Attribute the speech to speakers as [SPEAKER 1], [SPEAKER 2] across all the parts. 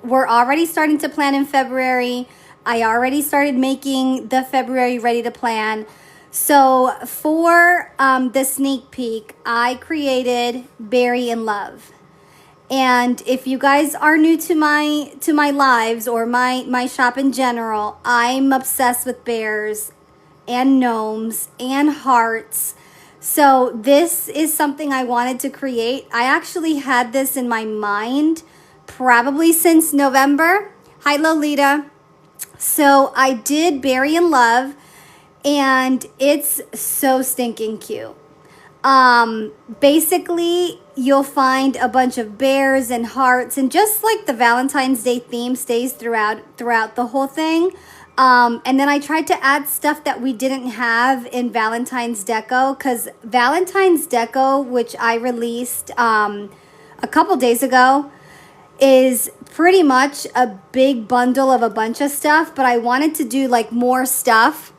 [SPEAKER 1] we're already starting to plan in February. I already started making the February ready to plan. So for the sneak peek, I created Berry in Love. And if you guys are new to my lives or my shop in general, I'm obsessed with bears and gnomes and hearts. So this is something I wanted to create. I actually had this in my mind probably since November. Hi Lolita. So I did Berry in Love, and it's so stinking cute. Basically, you'll find a bunch of bears and hearts, and just like the Valentine's Day theme stays throughout the whole thing. And then I tried to add stuff that we didn't have in Valentine's Deco, because Valentine's Deco, which I released a couple days ago, is pretty much a big bundle of a bunch of stuff, but I wanted to do like more stuff.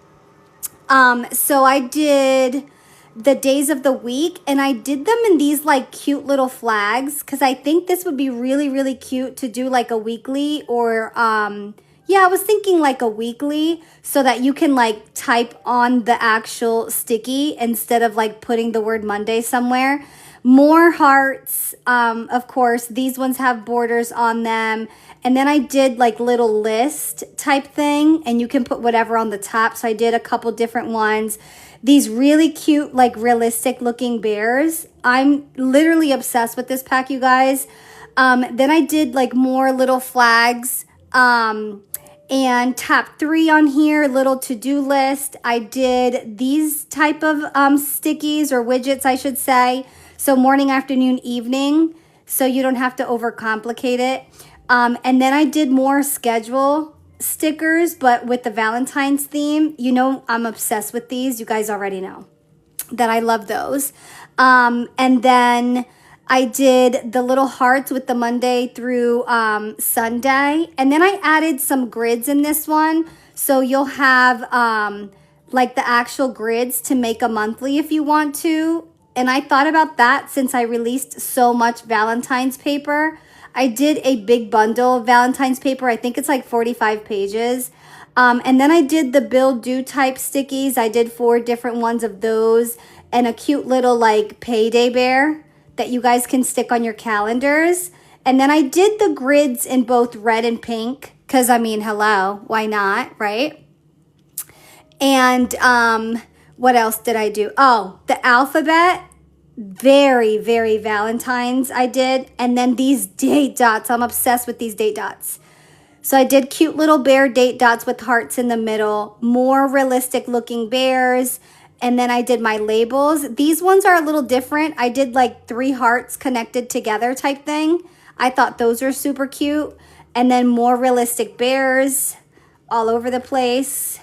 [SPEAKER 1] So I did the days of the week, and I did them in these like cute little flags, because I think this would be really, really cute to do like a weekly, or yeah, I was thinking like a weekly, so that you can like type on the actual sticky instead of like putting the word Monday somewhere. More hearts, of course. These ones have borders on them. And then I did like little list type thing, and you can put whatever on the top. So I did a couple different ones. These really cute, like realistic looking bears. I'm literally obsessed with this pack, you guys. Then I did like more little flags, and top 3 on here, little to-do list. I did these type of stickies, or widgets, I should say. So morning, afternoon, evening, so you don't have to overcomplicate it. And then I did more schedule stickers, but with the Valentine's theme. You know, I'm obsessed with these. You guys already know that I love those. And then I did the little hearts with the Monday through Sunday. And then I added some grids in this one. So you'll have like the actual grids to make a monthly if you want to. And I thought about that since I released so much Valentine's paper. I did a big bundle of Valentine's paper. I think it's like 45 pages. And then I did the Bill Do type stickies. I did 4 different ones of those, and a cute little like payday bear that you guys can stick on your calendars. And then I did the grids in both red and pink, because I mean, hello, why not, right? And what else did I do? Oh, the alphabet. Very, very Valentine's I did. And then these date dots. I'm obsessed with these date dots. So I did cute little bear date dots with hearts in the middle. More realistic looking bears. And then I did my labels. These ones are a little different. I did like 3 hearts connected together type thing. I thought those are super cute. And then more realistic bears all over the place.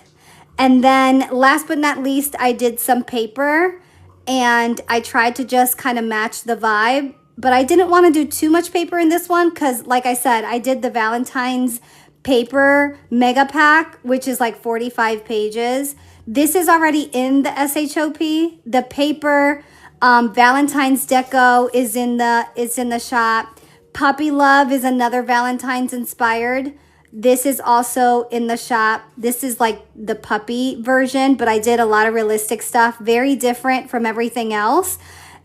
[SPEAKER 1] And then last but not least, I did some paper, and I tried to just kind of match the vibe, but I didn't want to do too much paper in this one, because like I said, I did the Valentine's paper mega pack, which is like 45 pages. This is already in the SHOP. The paper Valentine's Deco is in the shop. Puppy Love is another Valentine's inspired. This is also in the shop. This is like the puppy version, but I did a lot of realistic stuff, very different from everything else.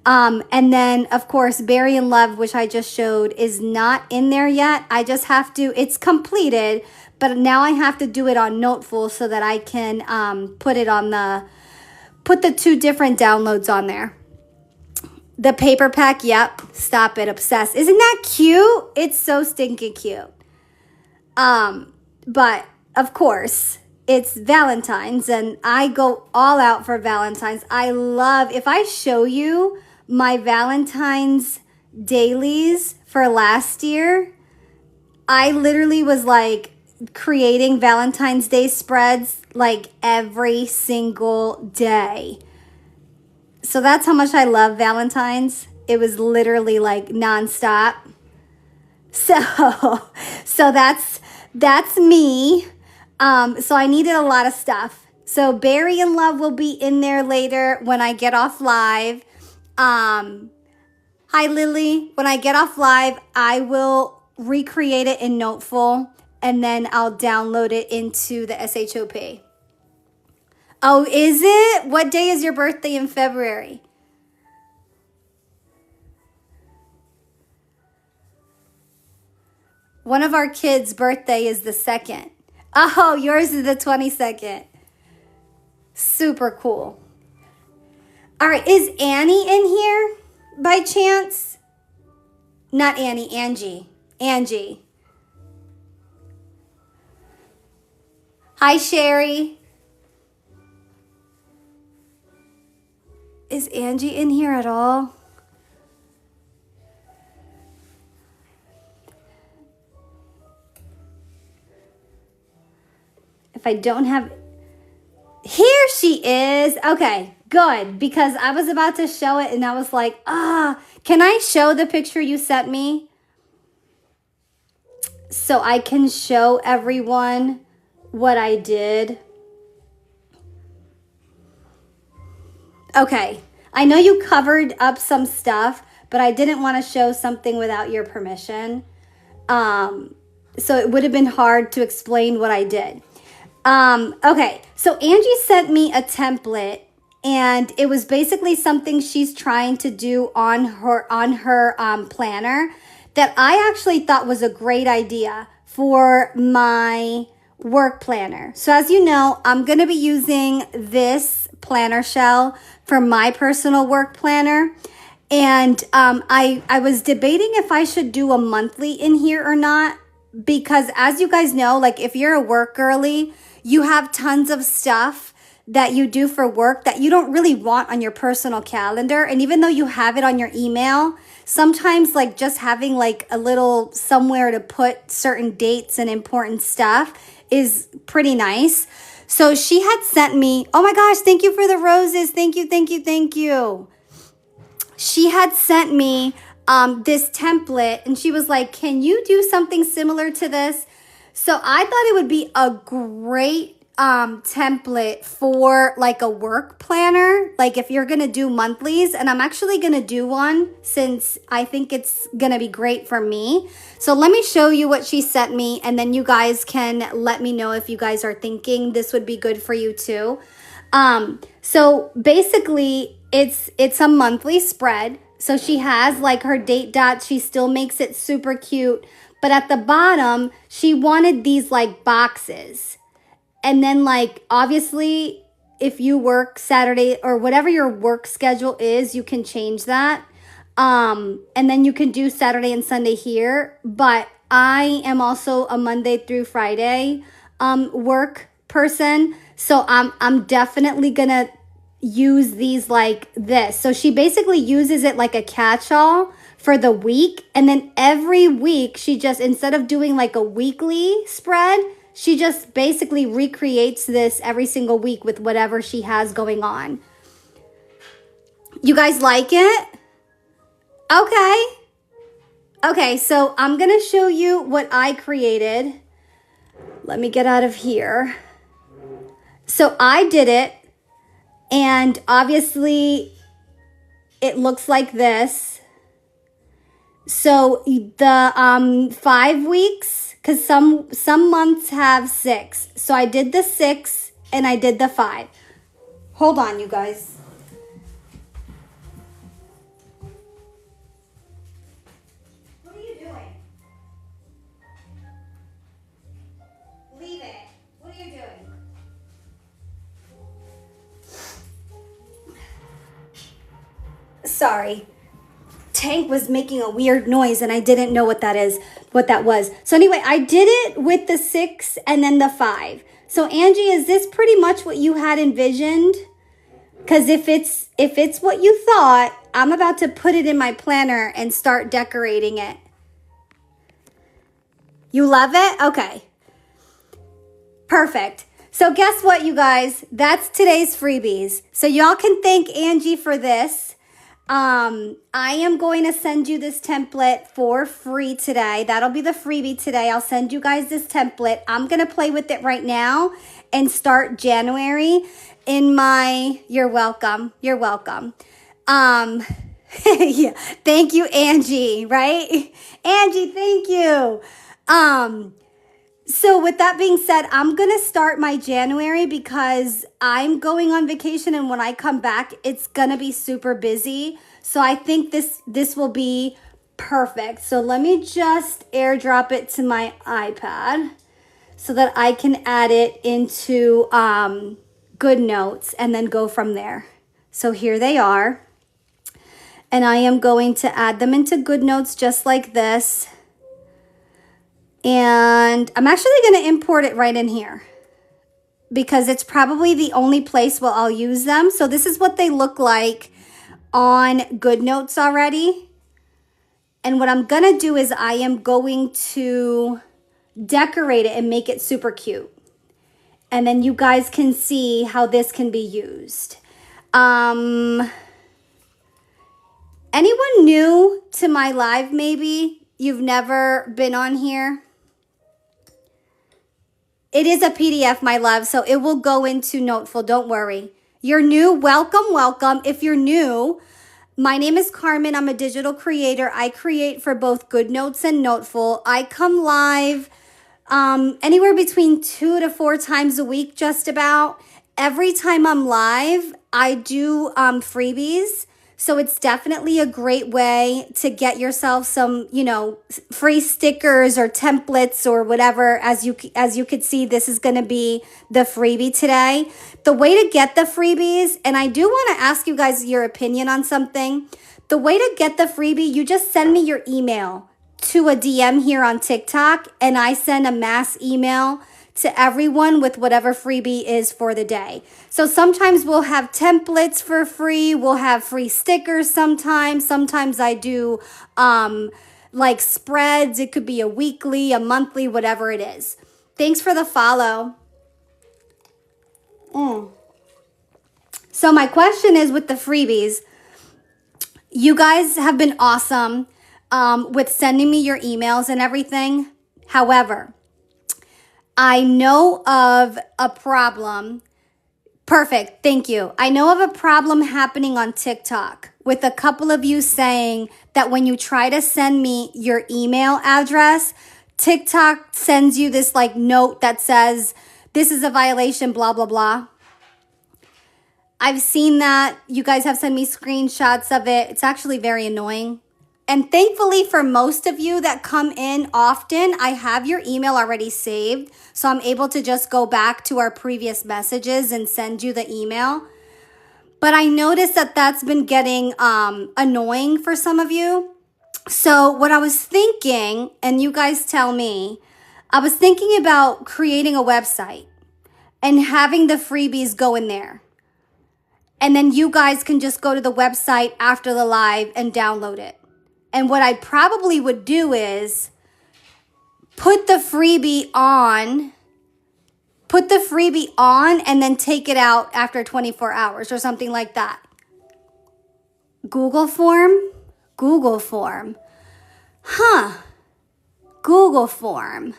[SPEAKER 1] And then, of course, Berry in Love, which I just showed, is not in there yet. I just have to, it's completed, but now I have to do it on Noteful so that I can put the 2 different downloads on there. The paper pack, yep, stop it, obsessed. Isn't that cute? It's so stinking cute. But of course, it's Valentine's, and I go all out for Valentine's. I love, if I show you my Valentine's dailies for last year, I literally was like creating Valentine's Day spreads like every single day. So that's how much I love Valentine's. It was literally like nonstop. So that's me. So I needed a lot of stuff. So Berry in Love will be in there later when I get off live. Hi Lily. When I get off live, I will recreate it in Noteful, and then I'll download it into the SHOP. Oh, is it? What day is your birthday in February? One of our kids' birthday is the 2nd. Oh, yours is the 22nd. Super cool. All right, is Annie in here by chance? Not Annie, Angie. Angie. Hi, Sherry. Is Angie in here at all? If I don't have... Here she is. Okay, good. Because I was about to show it and I was like, can I show the picture you sent me? So I can show everyone what I did. Okay, I know you covered up some stuff, but I didn't want to show something without your permission. So it would have been hard to explain what I did. Okay, so Angie sent me a template, and it was basically something she's trying to do on her planner that I actually thought was a great idea for my work planner. So as you know, I'm going to be using this planner shell for my personal work planner. And I was debating if I should do a monthly in here or not, because as you guys know, like if you're a work girly, you have tons of stuff that you do for work that you don't really want on your personal calendar. And even though you have it on your email, sometimes like just having like a little somewhere to put certain dates and important stuff is pretty nice. So she had sent me, oh my gosh, thank you for the roses. Thank you, thank you, thank you. She had sent me this template and she was like, can you do something similar to this? So I thought it would be a great template for like a work planner, like if you're gonna do monthlies, and I'm actually gonna do one since I think it's gonna be great for me. So let me show you what she sent me, and then you guys can let me know if you guys are thinking this would be good for you too. So basically it's a monthly spread. So she has like her date dots, she still makes it super cute, but at the bottom she wanted these like boxes. And then like, obviously, if you work Saturday or whatever your work schedule is, you can change that. And then you can do Saturday and Sunday here. But I am also a Monday through Friday work person. So I'm definitely going to use these like this. So she basically uses it like a catch-all for the week. And then every week, she just, instead of doing like a weekly spread, she just basically recreates this every single week with whatever she has going on. You guys like it? Okay. Okay, so I'm going to show you what I created. Let me get out of here. So I did it, and obviously it looks like this. So the 5 weeks, because some months have 6. So I did the 6 and I did the 5. Hold on, you guys. What are you doing? Leave it. What are you doing? Sorry. Tank was making a weird noise and I didn't know what that was. So anyway, I did it with the 6 and then the 5. So Angie, is this pretty much what you had envisioned? Because if it's what you thought, I'm about to put it in my planner and start decorating it. You love it? Okay. Perfect. So guess what, you guys? That's today's freebies. So y'all can thank Angie for this. I am going to send you this template for free today. That'll be the freebie today. I'll send you guys this template. I'm going to play with it right now and start January in my, you're welcome. Yeah. Thank you, Angie, right? Angie, thank you. Um, so with that being said, I'm going to start my January because I'm going on vacation and when I come back, it's going to be super busy. So I think this will be perfect. So let me just airdrop it to my iPad so that I can add it into Good Notes and then go from there. So here they are. And I am going to add them into Good Notes just like this. And I'm actually going to import it right in here because it's probably the only place where I'll use them. So this is what they look like on Good Notes already. And what I'm going to do is I am going to decorate it and make it super cute. And then you guys can see how this can be used. Anyone new to my live maybe? You've never been on here? It is a PDF, my love, so it will go into Noteful. Don't worry. You're new. Welcome, welcome. If you're new, my name is Carmen. I'm a digital creator. I create for both Good Notes and Noteful. I come live anywhere between 2 to 4 times a week, just about. Every time I'm live, I do freebies. So it's definitely a great way to get yourself some, free stickers or templates or whatever. As you could see, this is going to be the freebie today. The way to get the freebies, and I do want to ask you guys your opinion on something. The way to get the freebie, you just send me your email to a DM here on TikTok, and I send a mass email to everyone with whatever freebie is for the day. So sometimes we'll have templates for free. We'll have free stickers sometimes. Sometimes I do like spreads. It could be a weekly, a monthly, whatever it is. Thanks for the follow. So my question is with the freebies, you guys have been awesome with sending me your emails and everything. However, I know of a problem. Perfect. Thank you. I know of a problem happening on TikTok with a couple of you saying that when you try to send me your email address, TikTok sends you this like note that says, this is a violation, blah, blah, blah. I've seen that. You guys have sent me screenshots of it. It's actually very annoying. And thankfully for most of you that come in often, I have your email already saved. So I'm able to just go back to our previous messages and send you the email. But I noticed that that's been getting annoying for some of you. So what I was thinking, and you guys tell me, I was thinking about creating a website and having the freebies go in there. And then you guys can just go to the website after the live and download it. And what I probably would do is put the freebie on and then take it out after 24 hours or something like that. Google form? Google form. Google form.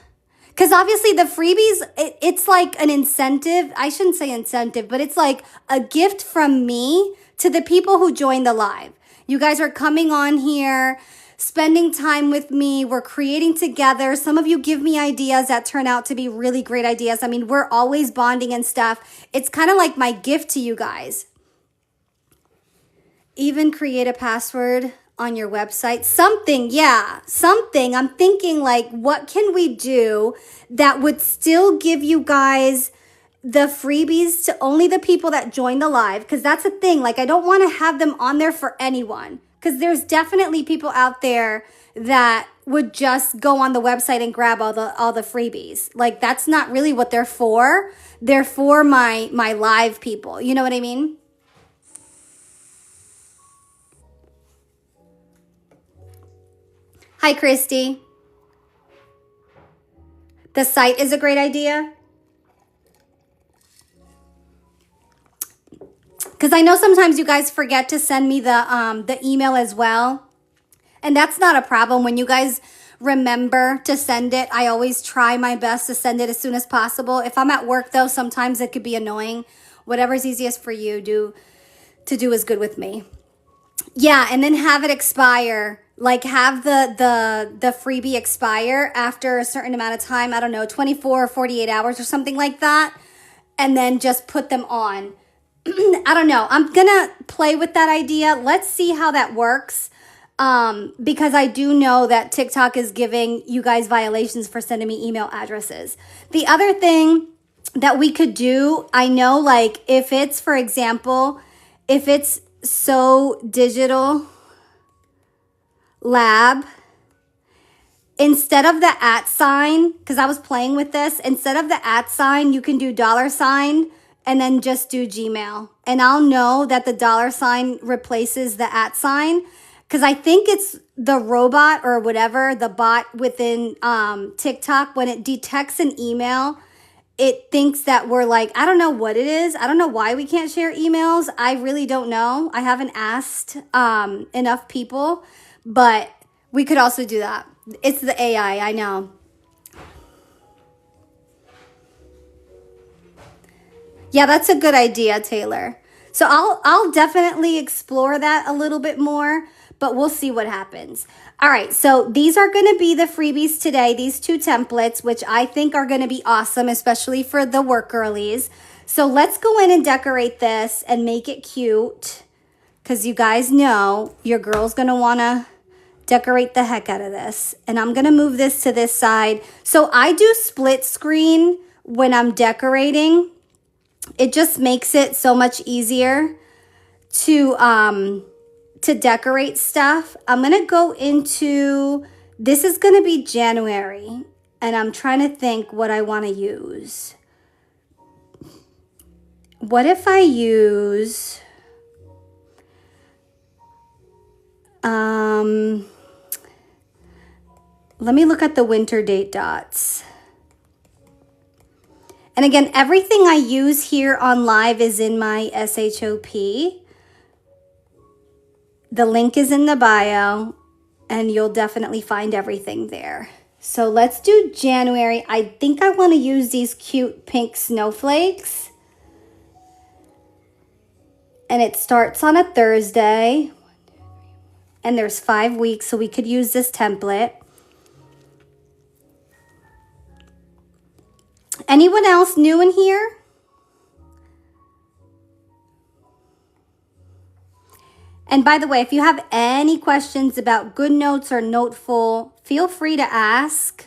[SPEAKER 1] Because obviously the freebies, it's like an incentive. I shouldn't say incentive, but it's like a gift from me to the people who join the live. You guys are coming on here, spending time with me. We're creating together. Some of you give me ideas that turn out to be really great ideas. I mean, we're always bonding and stuff. It's kind of like my gift to you guys. Even create a password on your website. Something. I'm thinking like, what can we do that would still give you guys the freebies to only the people that join the live? Because that's a thing. Like, I don't want to have them on there for anyone. Because there's definitely people out there that would just go on the website and grab all the freebies. Like, that's not really what they're for. They're for my live people. You know what I mean? Hi, Christy. The site is a great idea. Because I know sometimes you guys forget to send me the email as well. And that's not a problem. When you guys remember to send it, I always try my best to send it as soon as possible. If I'm at work, though, sometimes it could be annoying. Whatever's easiest for you to do is good with me. Yeah, and then have it expire. Like have the freebie expire after a certain amount of time. I don't know, 24 or 48 hours or something like that. And then just put them on. I don't know. I'm gonna play with that idea. Let's see how that works. Because I do know that TikTok is giving you guys violations for sending me email addresses. The other thing that we could do, I know, like if it's, for example, if it's So Digital Lab, instead of the @, because I was playing with this, instead of the @ you can do $, and then just do Gmail. And I'll know that the $, replaces the @ because I think it's the robot or whatever, the bot within TikTok, when it detects an email, it thinks that we're like, I don't know what it is. I don't know why we can't share emails. I really don't know. I haven't asked enough people, but we could also do that. It's the AI, I know. Yeah, that's a good idea, Taylor. So I'll definitely explore that a little bit more, but we'll see what happens. All right, so these are going to be the freebies today, these two templates, which I think are going to be awesome, especially for the work girlies. So let's go in and decorate this and make it cute, because you guys know your girl's going to want to decorate the heck out of this. And I'm going to move this to this side. So I do split screen when I'm decorating. It just makes it so much easier to decorate stuff. I'm gonna go into, this is gonna be January, and I'm trying to think what I want to use. What if I use let me look at the winter date dots. And again, everything I use here on live is in my SHOP. The link is in the bio, and you'll definitely find everything there. So let's do January. I think I want to use these cute pink snowflakes. And it starts on a Thursday. And there's 5 weeks, so we could use this template. Anyone else new in here? And by the way, if you have any questions about GoodNotes or Noteful, feel free to ask.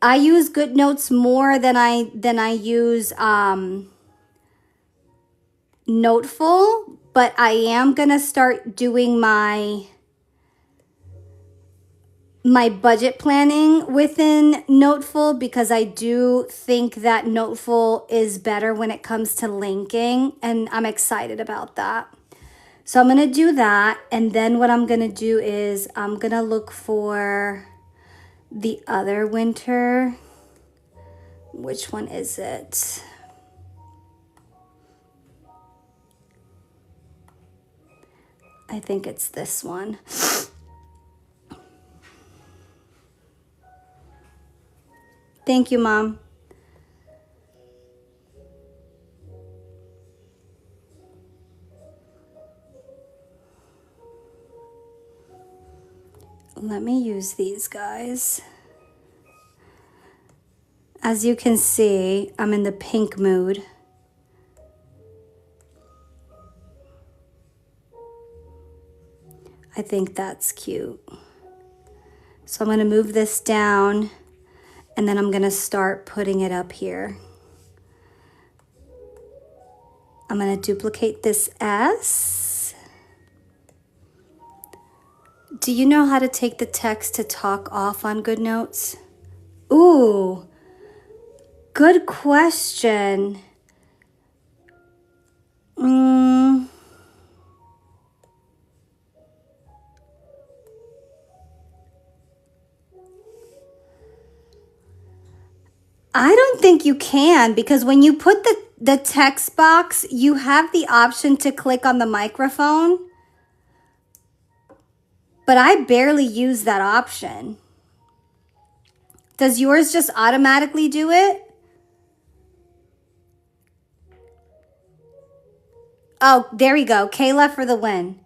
[SPEAKER 1] I use GoodNotes more than I use Noteful, but I am gonna start doing my budget planning within Noteful, because I do think that Noteful is better when it comes to linking, and I'm excited about that. So I'm going to do that, and then what I'm going to do is I'm going to look for the other winter. Which one is it? I think it's this one. Thank you, Mom. Let me use these guys. As you can see, I'm in the pink mood. I think that's cute. So I'm going to move this down, and then I'm going to start putting it up here. I'm going to duplicate this S. Do you know how to take the text to talk off on GoodNotes? Ooh, good question. I don't think you can, because when you put the text box, you have the option to click on the microphone. But I barely use that option. Does yours just automatically do it? Oh, there we go. Kayla for the win.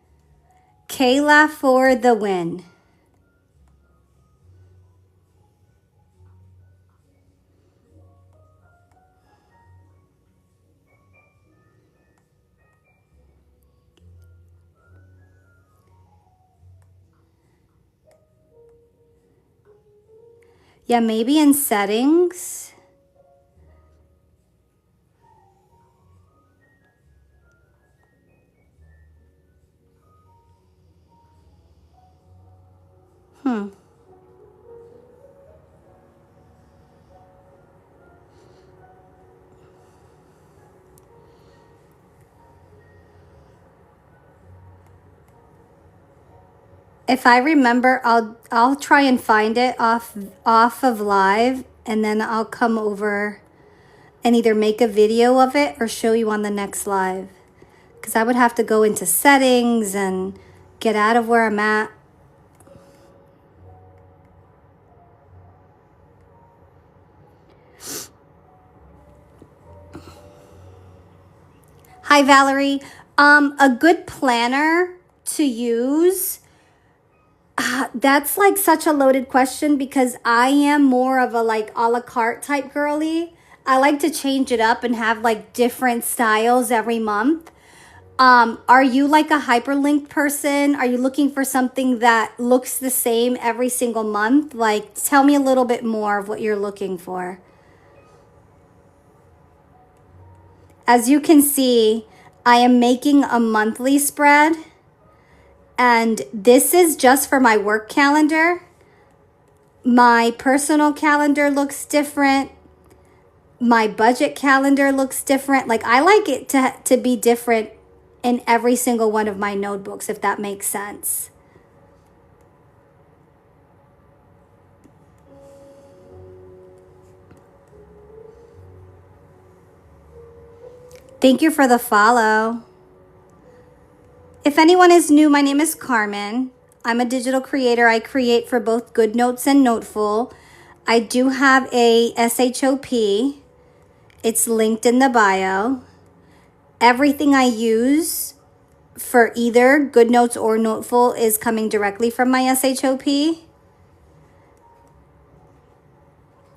[SPEAKER 1] Kayla for the win. Yeah, maybe in settings. If I remember, I'll try and find it off of live, and then I'll come over and either make a video of it or show you on the next live. Because I would have to go into settings and get out of where I'm at. Hi, Valerie. A good planner to use. That's like such a loaded question because I am more of a like a la carte type girly. I like to change it up and have like different styles every month. Are you like a hyperlinked person? Are you looking for something that looks the same every single month? Like, tell me a little bit more of what you're looking for. As you can see, I am making a monthly spread, and this is just for my work calendar. My personal calendar looks different. My budget calendar looks different. Like, I like it to be different in every single one of my notebooks, if that makes sense. Thank you for the follow. If anyone is new, my name is Carmen. I'm a digital creator. I create for both GoodNotes and Noteful. I do have a SHOP. It's linked in the bio. Everything I use for either GoodNotes or Noteful is coming directly from my SHOP.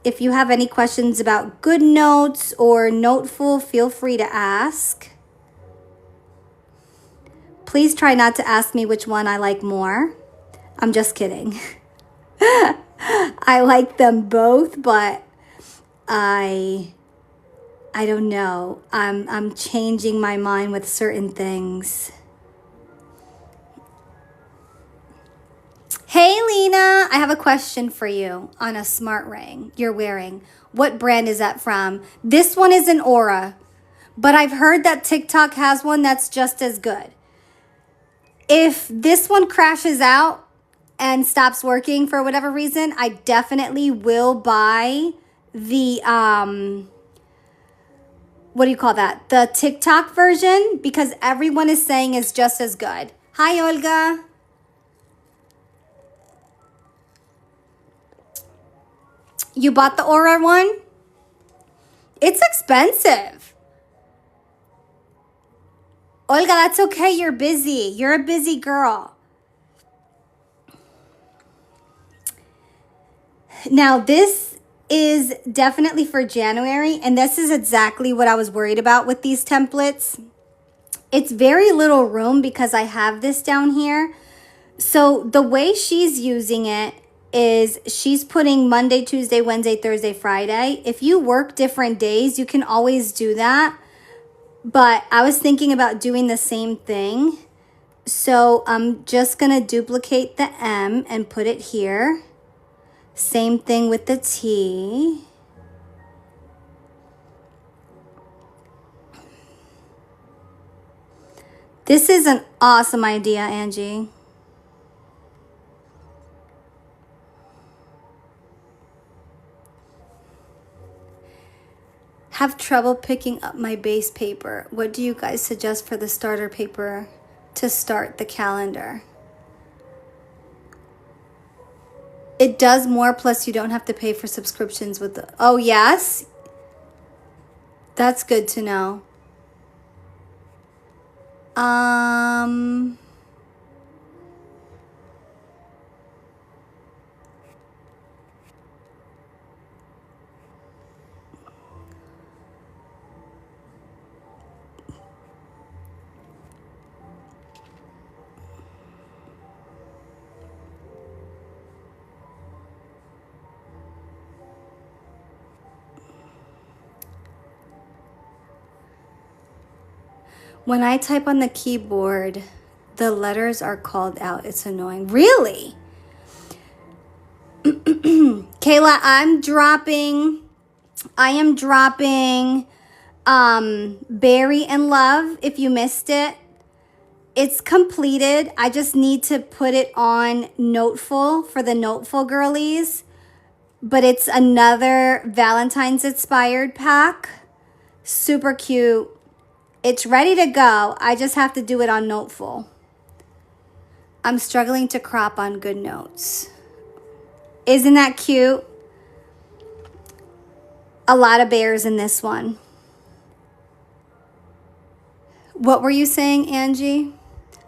[SPEAKER 1] If you have any questions about GoodNotes or Noteful, feel free to ask. Please try not to ask me which one I like more. I'm just kidding. I like them both, but I don't know. I'm changing my mind with certain things. Hey, Lena, I have a question for you on a smart ring you're wearing. What brand is that from? This one is an Aura, but I've heard that TikTok has one that's just as good. If this one crashes out and stops working for whatever reason, I definitely will buy the, what do you call that? The TikTok version, because everyone is saying is just as good. Hi, Olga. You bought the Aura one? It's expensive. Olga, that's okay. You're busy. You're a busy girl. Now, this is definitely for January, and this is exactly what I was worried about with these templates. It's very little room because I have this down here. So the way she's using it is she's putting Monday, Tuesday, Wednesday, Thursday, Friday. If you work different days, you can always do that. But I was thinking about doing the same thing. So I'm just going to duplicate the M and put it here. Same thing with the T. This is an awesome idea, Angie. Have trouble picking up my base paper. What do you guys suggest for the starter paper to start the calendar? It does more, plus you don't have to pay for subscriptions with the... Oh, yes? That's good to know. When I type on the keyboard, the letters are called out. It's annoying. Really? Kayla, I am dropping Berry in Love if you missed it. It's completed. I just need to put it on Noteful for the Noteful girlies. But it's another Valentine's inspired pack. Super cute. It's ready to go. I just have to do it on Noteful. I'm struggling to crop on Good Notes. Isn't that cute? A lot of bears in this one. What were you saying, Angie?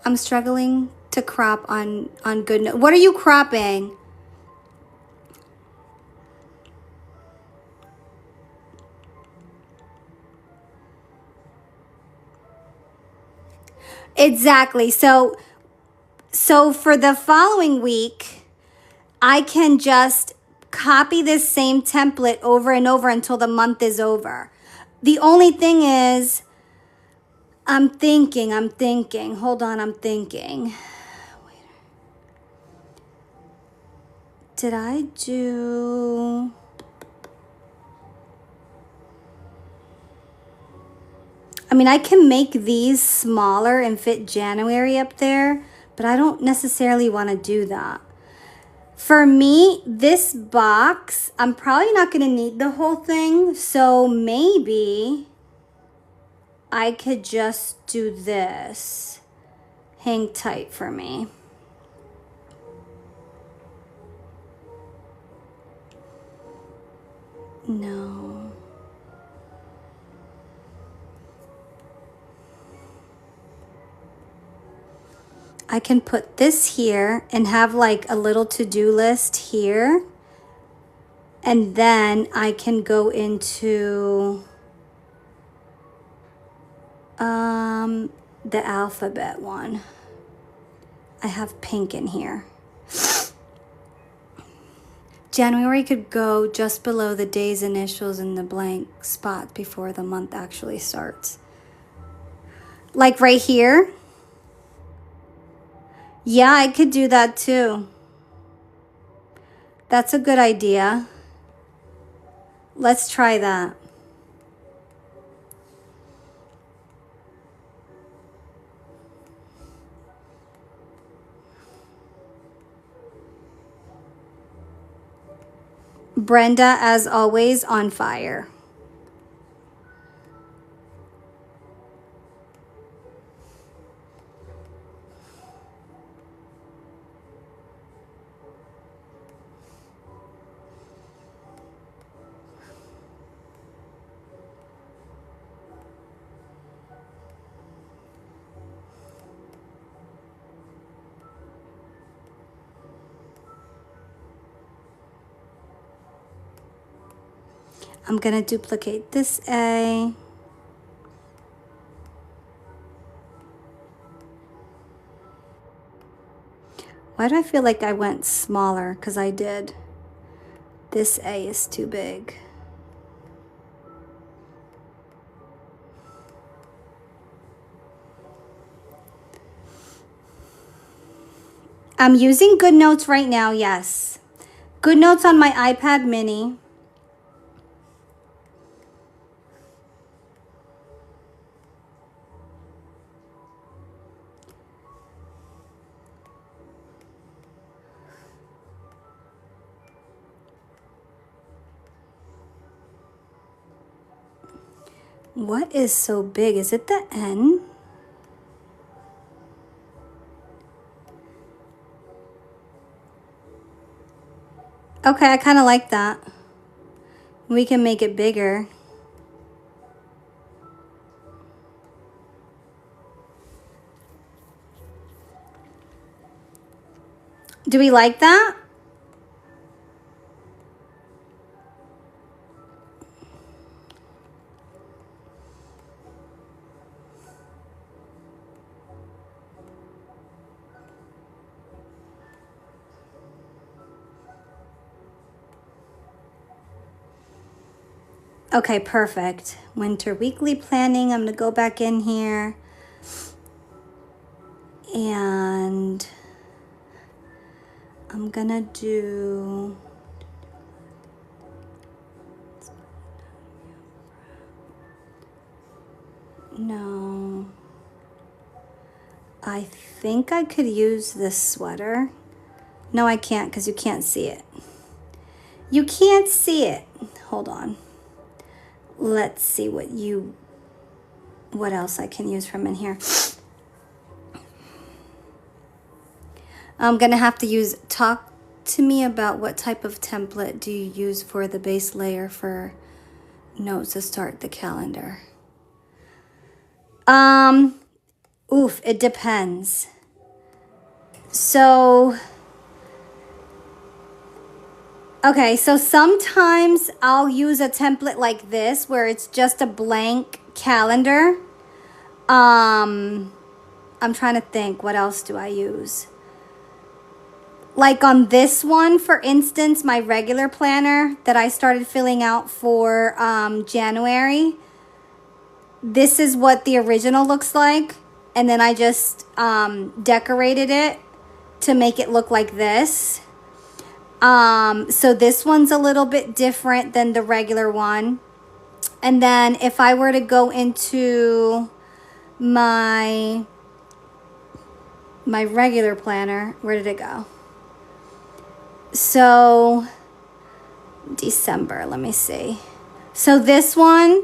[SPEAKER 1] I'm struggling to crop on Good Notes. What are you cropping? Exactly. So for the following week, I can just copy this same template over and over until the month is over. The only thing is, I'm thinking. Hold on, I'm thinking. Did I do... I mean, I can make these smaller and fit January up there, but I don't necessarily want to do that. For me, this box, I'm probably not going to need the whole thing, so maybe I could just do this. Hang tight for me. No. I can put this here and have like a little to-do list here. And then I can go into the alphabet one. I have pink in here. January could go just below the day's initials in the blank spot before the month actually starts. Like right here. Yeah, I could do that too. That's a good idea. Let's try that. Brenda, as always, on fire. I'm going to duplicate this A. Why do I feel like I went smaller? Because I did. This A is too big. I'm using GoodNotes right now, yes. GoodNotes on my iPad mini. What is so big? Is it the N? Okay, I kind of like that. We can make it bigger. Do we like that? Okay, perfect. Winter weekly planning. I'm going to go back in here. And I'm gonna do, no, I think I could use this sweater. No, I can't because you can't see it. You can't see it. Hold on. Let's see what else I can use from in here. I'm gonna have to use, talk to me about what type of template do you use for the base layer for notes to start the calendar. Oof, it depends. So, okay, so sometimes I'll use a template like this where it's just a blank calendar. I'm trying to think, what else do I use? Like on this one, for instance, my regular planner that I started filling out for January, this is what the original looks like. And then I just decorated it to make it look like this. So this one's a little bit different than the regular one. And then if I were to go into my regular planner, where did it go? So December, let me see. So this one,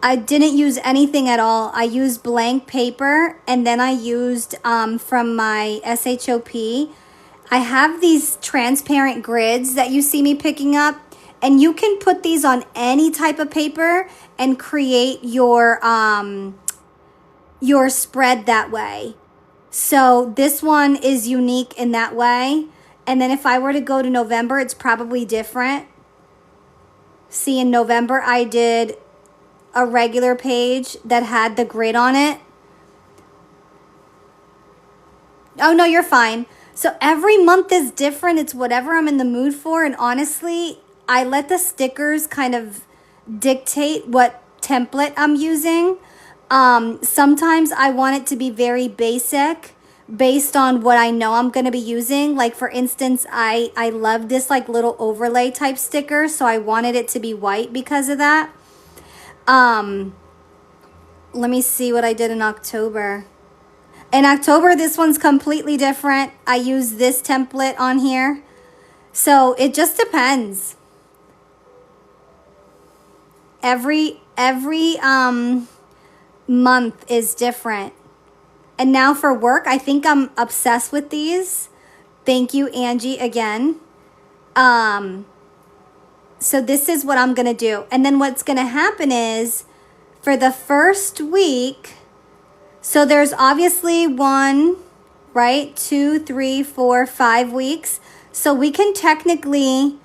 [SPEAKER 1] I didn't use anything at all. I used blank paper, and then I used from my SHOP. I have these transparent grids that you see me picking up, and you can put these on any type of paper and create your spread that way. So this one is unique in that way. And then if I were to go to November, it's probably different. See, in November, I did a regular page that had the grid on it. Oh, no, you're fine. So every month is different. It's whatever I'm in the mood for. And honestly, I let the stickers kind of dictate what template I'm using. Sometimes I want it to be very basic based on what I know I'm going to be using. Like for instance, I love this like little overlay type sticker. So I wanted it to be white because of that. Let me see what I did in October. In October, this one's completely different. I use this template on here. So it just depends. Every month is different. And now for work, I think I'm obsessed with these. Thank you, Angie, again. So this is what I'm going to do. And then what's going to happen is for the first week, so there's obviously 1, right? 2, 3, 4, 5 weeks. So we can technically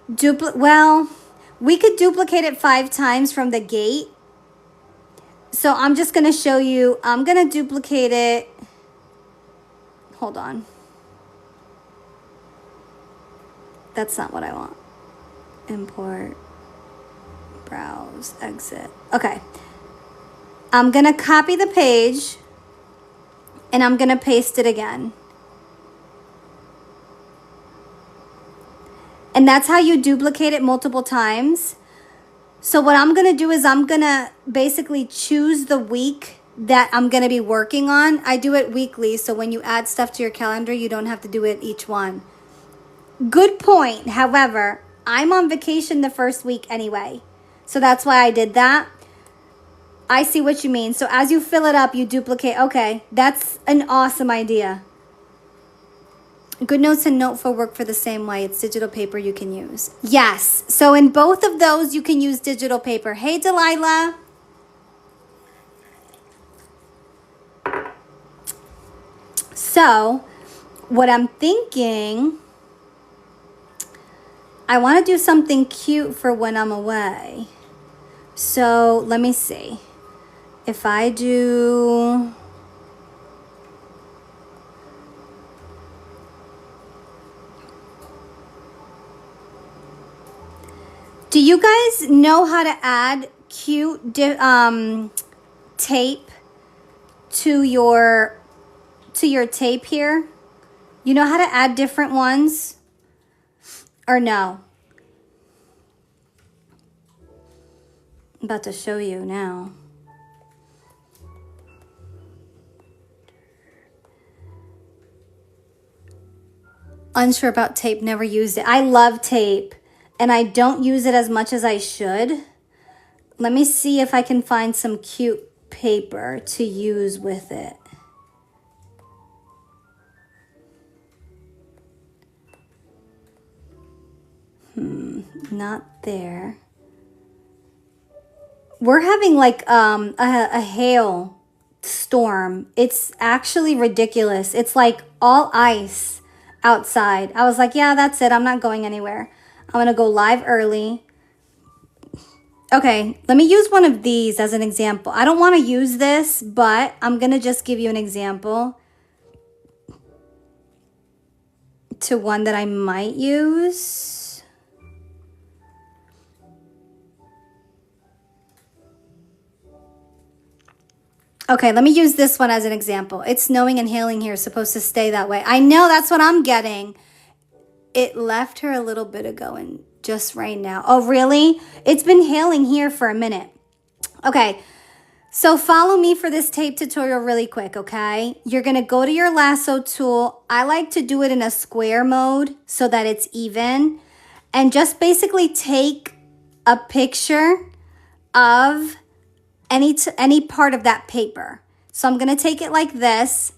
[SPEAKER 1] we could duplicate it 5 times from the gate. So I'm just going to show you. I'm going to duplicate it. Hold on. That's not what I want. Import, browse, exit. Okay. I'm going to copy the page and I'm going to paste it again. And that's how you duplicate it multiple times. So what I'm going to do is I'm going to basically choose the week that I'm going to be working on. I do it weekly, so when you add stuff to your calendar, you don't have to do it each one. Good point. However, I'm on vacation the first week anyway. So that's why I did that. I see what you mean. So as you fill it up, you duplicate. Okay, that's an awesome idea. GoodNotes and Noteful work for the same way. It's digital paper you can use. Yes. So in both of those, you can use digital paper. Hey, Delilah. So what I'm thinking, I want to do something cute for when I'm away. So let me see. If I do... Do you guys know how to add cute tape to your tape here? You know how to add different ones? Or no? I'm about to show you now. Unsure about tape, never used it. I love tape, and I don't use it as much as I should. Let me see if I can find some cute paper to use with it. Not there. We're having like a hail storm. It's actually ridiculous. It's like all ice outside. I was like, yeah, that's it. I'm not going anywhere. I'm going to go live early. Okay, let me use one of these as an example. I don't want to use this, but I'm going to just give you an example to one that I might use. Okay, let me use this one as an example. It's snowing and hailing here. It's supposed to stay that way. I know, that's what I'm getting. It left her a little bit ago and just right now. Oh, really? It's been hailing here for a minute. Okay, so follow me for this tape tutorial really quick, okay? You're going to go to your lasso tool. I like to do it in a square mode so that it's even. And just basically take a picture of any part of that paper. So I'm going to take it like this,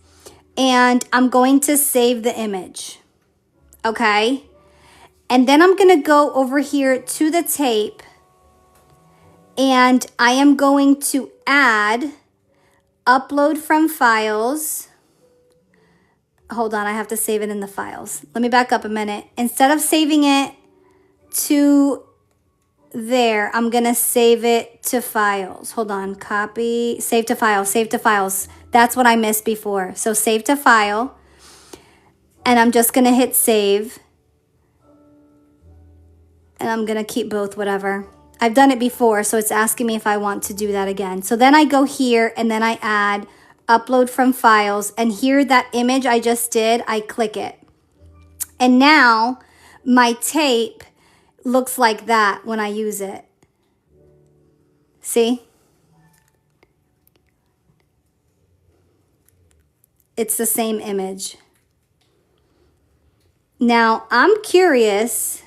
[SPEAKER 1] and I'm going to save the image. Okay? And then I'm going to go over here to the tape, and I am going to add upload from files. Hold on, I have to save it in the files. Let me back up a minute. Instead of saving it to there, I'm going to save it to files. Hold on, copy, save to files, save to files. That's what I missed before. So save to file, and I'm just going to hit save. And I'm going to keep both, whatever. I've done it before, so it's asking me if I want to do that again. So then I go here, and then I add upload from files. And here, that image I just did, I click it. And now my tape looks like that when I use it. See? It's the same image. Now, I'm curious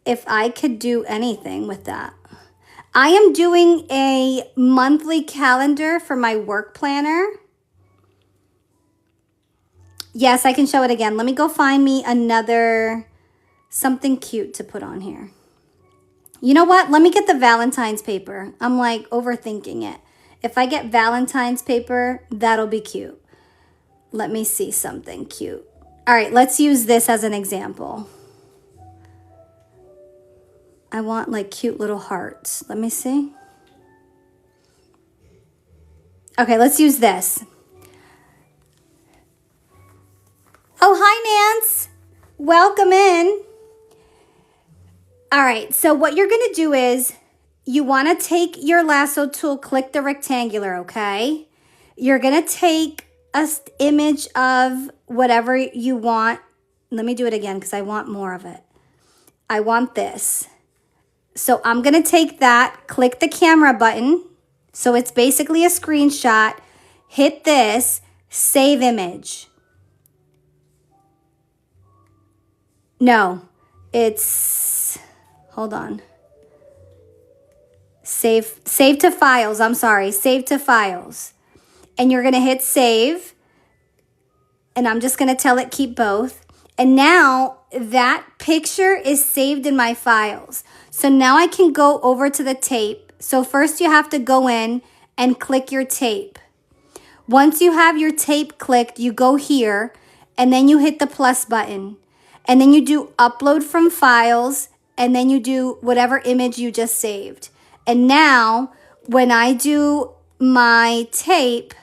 [SPEAKER 1] if I could do anything with that. I am doing a monthly calendar for my work planner. Yes, I can show it again. Let me go find me another something cute to put on here. You know what? Let me get the Valentine's paper. I'm like overthinking it. If I get Valentine's paper, that'll be cute. Let me see something cute. All right, let's use this as an example. I want like cute little hearts. Let me see. Okay, let's use this. Oh, hi, Nance. Welcome in. All right, so what you're going to do is you want to take your lasso tool, click the rectangular, okay? You're going to take an image of whatever you want. Let me do it again because I want more of it. I want this. So I'm going to take that, click the camera button. So it's basically a screenshot. Hit this, save image. No, it's, hold on. Save to files, I'm sorry, save to files. And you're going to hit save. And I'm just going to tell it keep both. And now that picture is saved in my files. So now I can go over to the tape. So first you have to go in and click your tape. Once you have your tape clicked, you go here and then you hit the plus button. And then you do upload from files, and then you do whatever image you just saved. And now when I do my tape,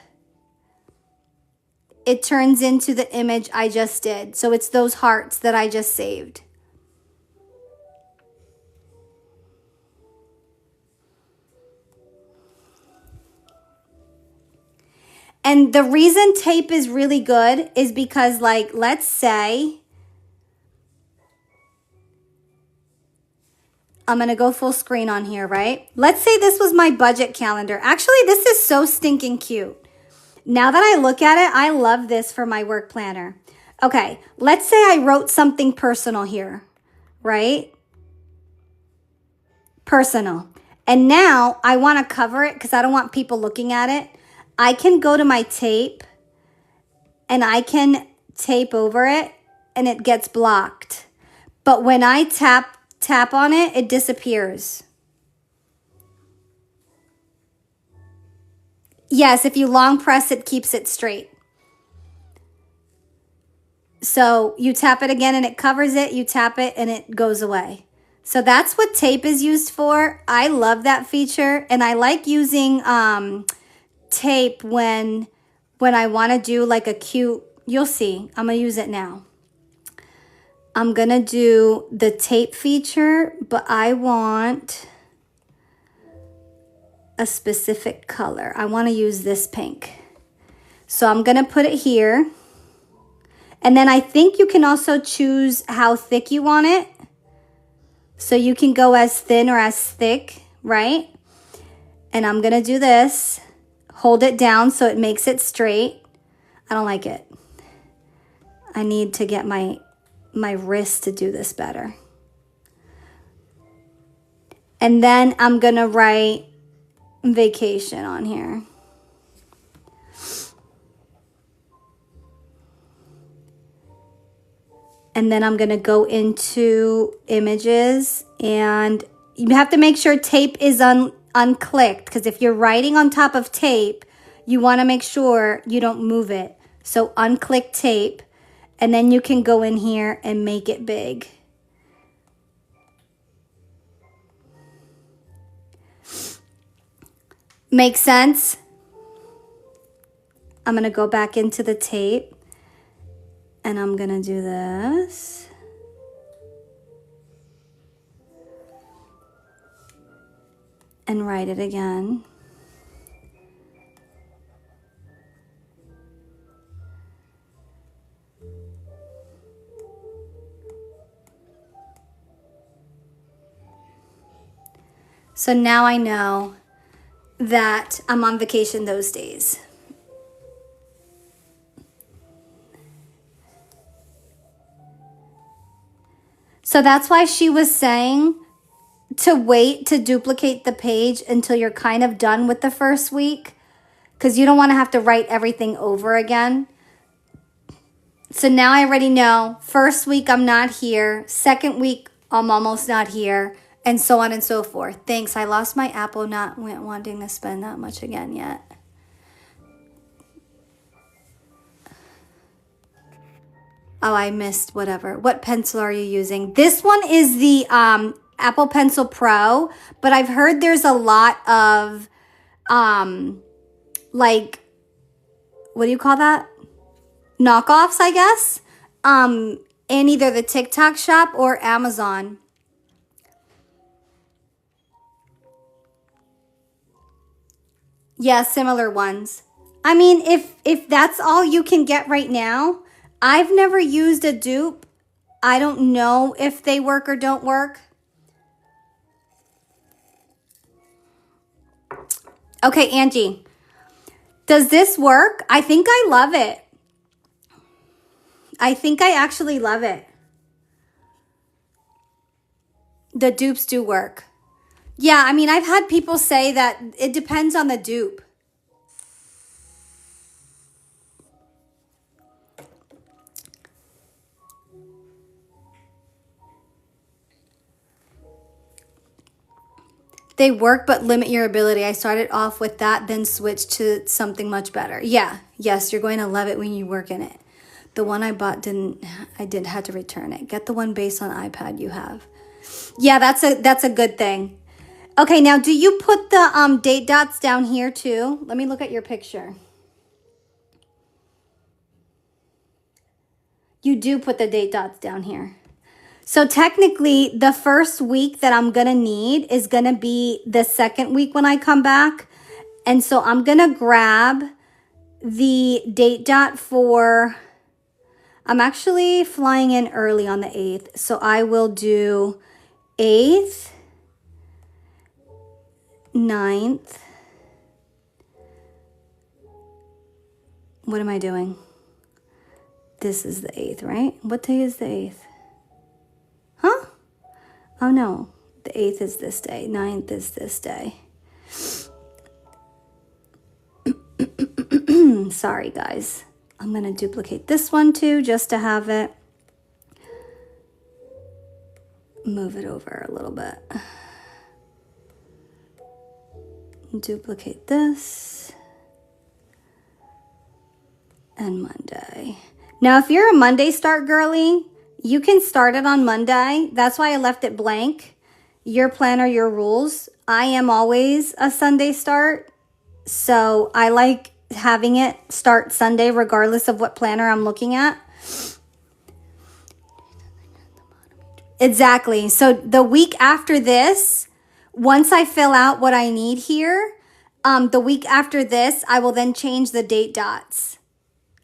[SPEAKER 1] it turns into the image I just did. So it's those hearts that I just saved. And the reason tape is really good is because, like, let's say, I'm going to go full screen on here, right? Let's say this was my budget calendar. Actually, this is so stinking cute. Now that I look at it, I love this for my work planner. Okay, let's say I wrote something personal here, right? Personal. And now I want to cover it because I don't want people looking at it. I can go to my tape and I can tape over it and it gets blocked. But when I tap on it, it disappears. Yes, if you long press, it keeps it straight. So you tap it again and it covers it. You tap it and it goes away. So that's what tape is used for. I love that feature. And I like using tape when I want to do like a cute, you'll see. I'm going to use it now. I'm going to do the tape feature, but I want a specific color. I want to use this pink. So I'm going to put it here. And then I think you can also choose how thick you want it. So you can go as thin or as thick, right? And I'm going to do this. Hold it down so it makes it straight. I don't like it. I need to get my wrist to do this better. And then I'm going to write vacation on here. And then I'm going to go into images, and you have to make sure tape is unclicked, because if you're writing on top of tape, you want to make sure you don't move it. So unclick tape, and then you can go in here and make it big. Makes sense? I'm going to go back into the tape. And I'm going to do this. And write it again. So now I know that I'm on vacation those days. So that's why she was saying to wait to duplicate the page until you're kind of done with the first week, because you don't want to have to write everything over again. So now I already know, first week I'm not here, second week I'm almost not here, and so on and so forth. Thanks, I lost my Apple, not wanting to spend that much again yet. Oh, I missed whatever. What pencil are you using? This one is the Apple Pencil Pro, but I've heard there's a lot of, like, what do you call that? Knockoffs, I guess, in either the TikTok shop or Amazon. Yeah, similar ones. I mean, if that's all you can get right now, I've never used a dupe. I don't know if they work or don't work. Okay, Angie, does this work? I think I love it. I think I actually love it. The dupes do work. Yeah, I mean, I've had people say that it depends on the dupe. They work but limit your ability. I started off with that, then switched to something much better. Yeah, yes, you're going to love it when you work in it. The one I bought had to return it. Get the one based on iPad you have. Yeah, that's a good thing. Okay, now do you put the date dots down here too? Let me look at your picture. You do put the date dots down here. So technically, the first week that I'm going to need is going to be the second week when I come back. And so I'm going to grab the date dot for, I'm actually flying in early on the 8th. So I will do 8th, 9th. What am I doing? This is the 8th, right? What day is the 8th? Huh? Oh no, the 8th is this day. 9th is this day. Sorry, guys. I'm going to duplicate this one too, just to have it. Move it over a little bit. Duplicate this. And Monday. Now, if you're a Monday start girly, you can start it on Monday. That's why I left it blank. Your planner, your rules. I am always a Sunday start. So I like having it start Sunday regardless of what planner I'm looking at. Exactly. So the week after this, once I fill out what I need here, the week after this, I will then change the date dots.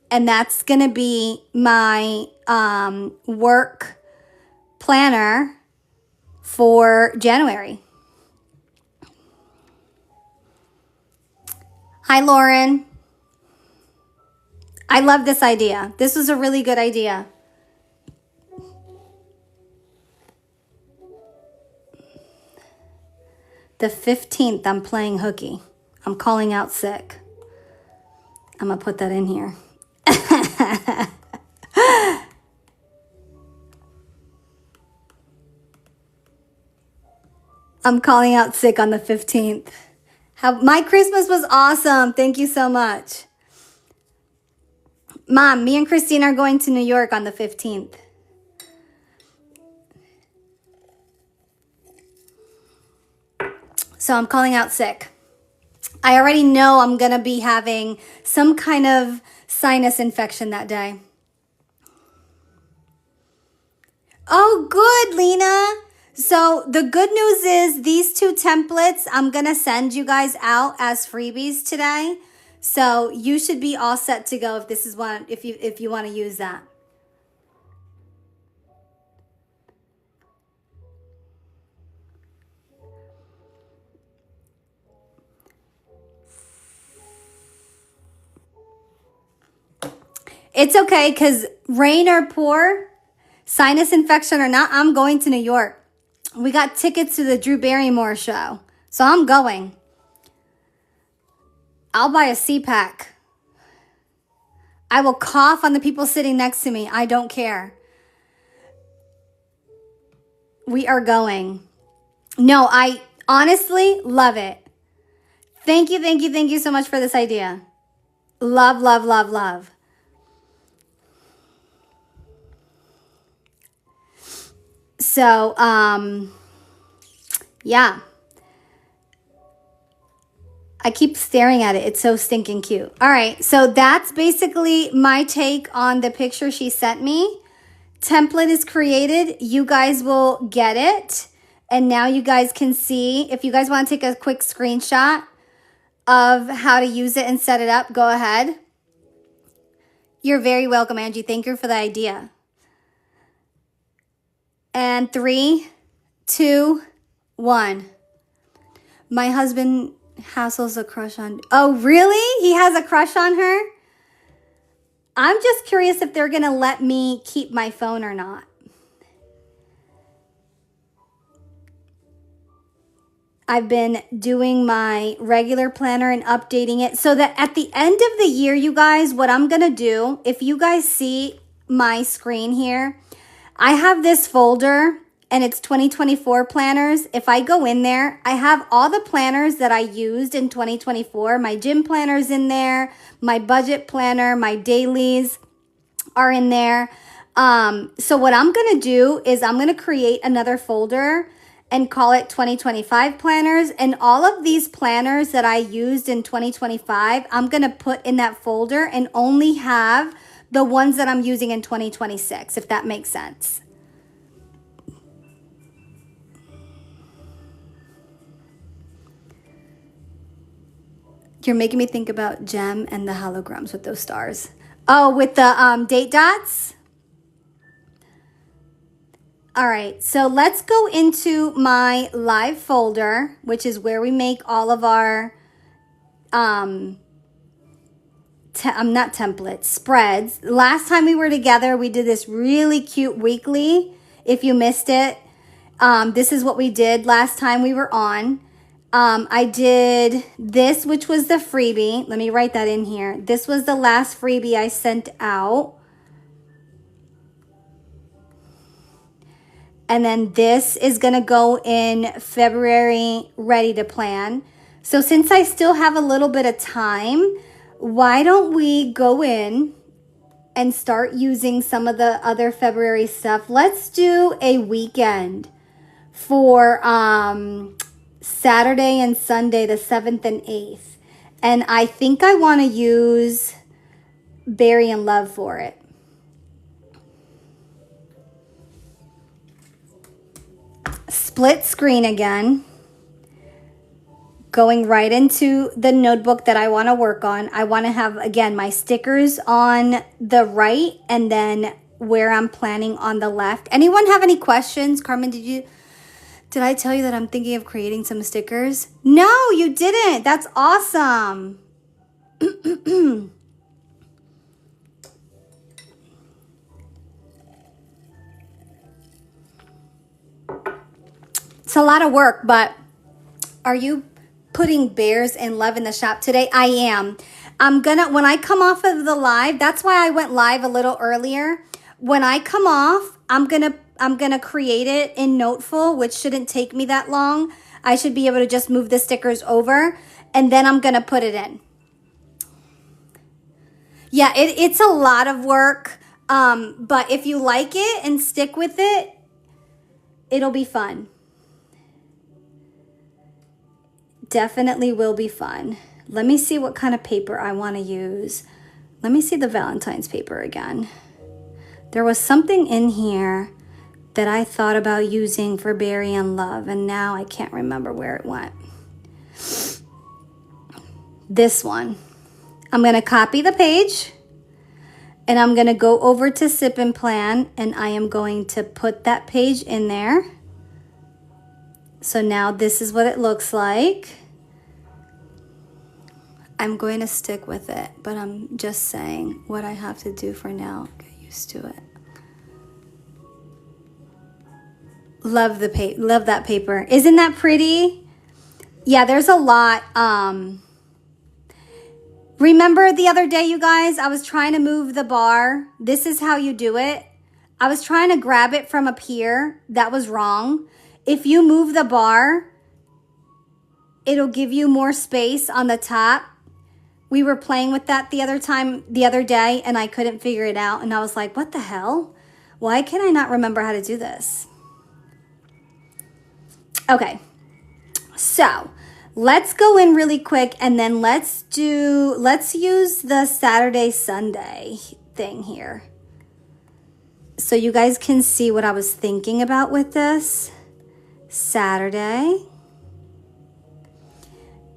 [SPEAKER 1] And that's going to be my work planner for January. Hi, Lauren. I love this idea. This was a really good idea. The 15th, I'm playing hooky. I'm calling out sick. I'm going to put that in here. I'm calling out sick on the 15th. My Christmas was awesome. Thank you so much. Mom, me and Christine are going to New York on the 15th. So I'm calling out sick. I already know I'm going to be having some kind of sinus infection that day. Oh, good, Lena. So the good news is these two templates I'm going to send you guys out as freebies today. So you should be all set to go if this is one, if you want to use that. It's okay, because rain or pour, sinus infection or not, I'm going to New York. We got tickets to the Drew Barrymore show. So I'm going. I'll buy a CPAC. I will cough on the people sitting next to me. I don't care. We are going. No, I honestly love it. Thank you so much for this idea. Love, love, love, love. So, yeah. I keep staring at it. It's so stinking cute. All right, so that's basically my take on the picture she sent me. Template is created. You guys will get it. And now you guys can see, if you guys want to take a quick screenshot of how to use it and set it up, go ahead. You're very welcome, Angie. Thank you for the idea. And 3, 2, 1. My husband hassles a crush on... Oh, really? He has a crush on her? I'm just curious if they're going to let me keep my phone or not. I've been doing my regular planner and updating it so that at the end of the year, you guys, what I'm going to do, if you guys see my screen here, I have this folder and it's 2024 planners. If I go in there, I have all the planners that I used in 2024. My gym planners in there, my budget planner, my dailies are in there. So what I'm going to do is I'm going to create another folder and call it 2025 planners. And all of these planners that I used in 2025, I'm going to put in that folder and only have the ones that I'm using in 2026, if that makes sense. You're making me think about Gem and the holograms with those stars. Oh, with the date dots? All right, so let's go into my live folder, which is where we make all of our, not templates, spreads. Last time we were together, we did this really cute weekly. If you missed it, this is what we did last time we were on. I did this, which was the freebie. Let me write that in here. This was the last freebie I sent out. And then this is going to go in February, ready to plan. So since I still have a little bit of time, why don't we go in and start using some of the other February stuff? Let's do a weekend for Saturday and Sunday, the 7th and 8th. And I think I want to use Berry in Love for it. Split screen again, going right into the notebook that I want to work on. I want to have, again, my stickers on the right and then where I'm planning on the left. Anyone have any questions? Carmen, did I tell you that I'm thinking of creating some stickers? No, you didn't. That's awesome. It's a lot of work, but are you putting Bears in Love in the shop today? I am. When I come off of the live, that's why I went live a little earlier. When I come off, I'm gonna create it in Noteful, which shouldn't take me that long. I should be able to just move the stickers over, and then I'm gonna put it in. Yeah, it's a lot of work, but if you like it and stick with it, it'll be fun. Definitely will be fun. Let me see what kind of paper I want to use. Let me see the Valentine's paper again. There was something in here that I thought about using for Berry in Love, and now I can't remember where it went. This one. I'm going to copy the page, and I'm going to go over to Sip and Plan, and I am going to put that page in there. So now this is what it looks like. I'm going to stick with it, but I'm just saying what I have to do for now. Get used to it. Love that paper. Isn't that pretty? Yeah, there's a lot. Remember the other day, you guys, I was trying to move the bar. This is how you do it. I was trying to grab it from up here. That was wrong. If you move the bar, it'll give you more space on the top. We were playing with that the other day, and I couldn't figure it out. And I was like, what the hell? Why can I not remember how to do this? Okay, so let's go in really quick, and then let's use the Saturday, Sunday thing here. So you guys can see what I was thinking about with this. Saturday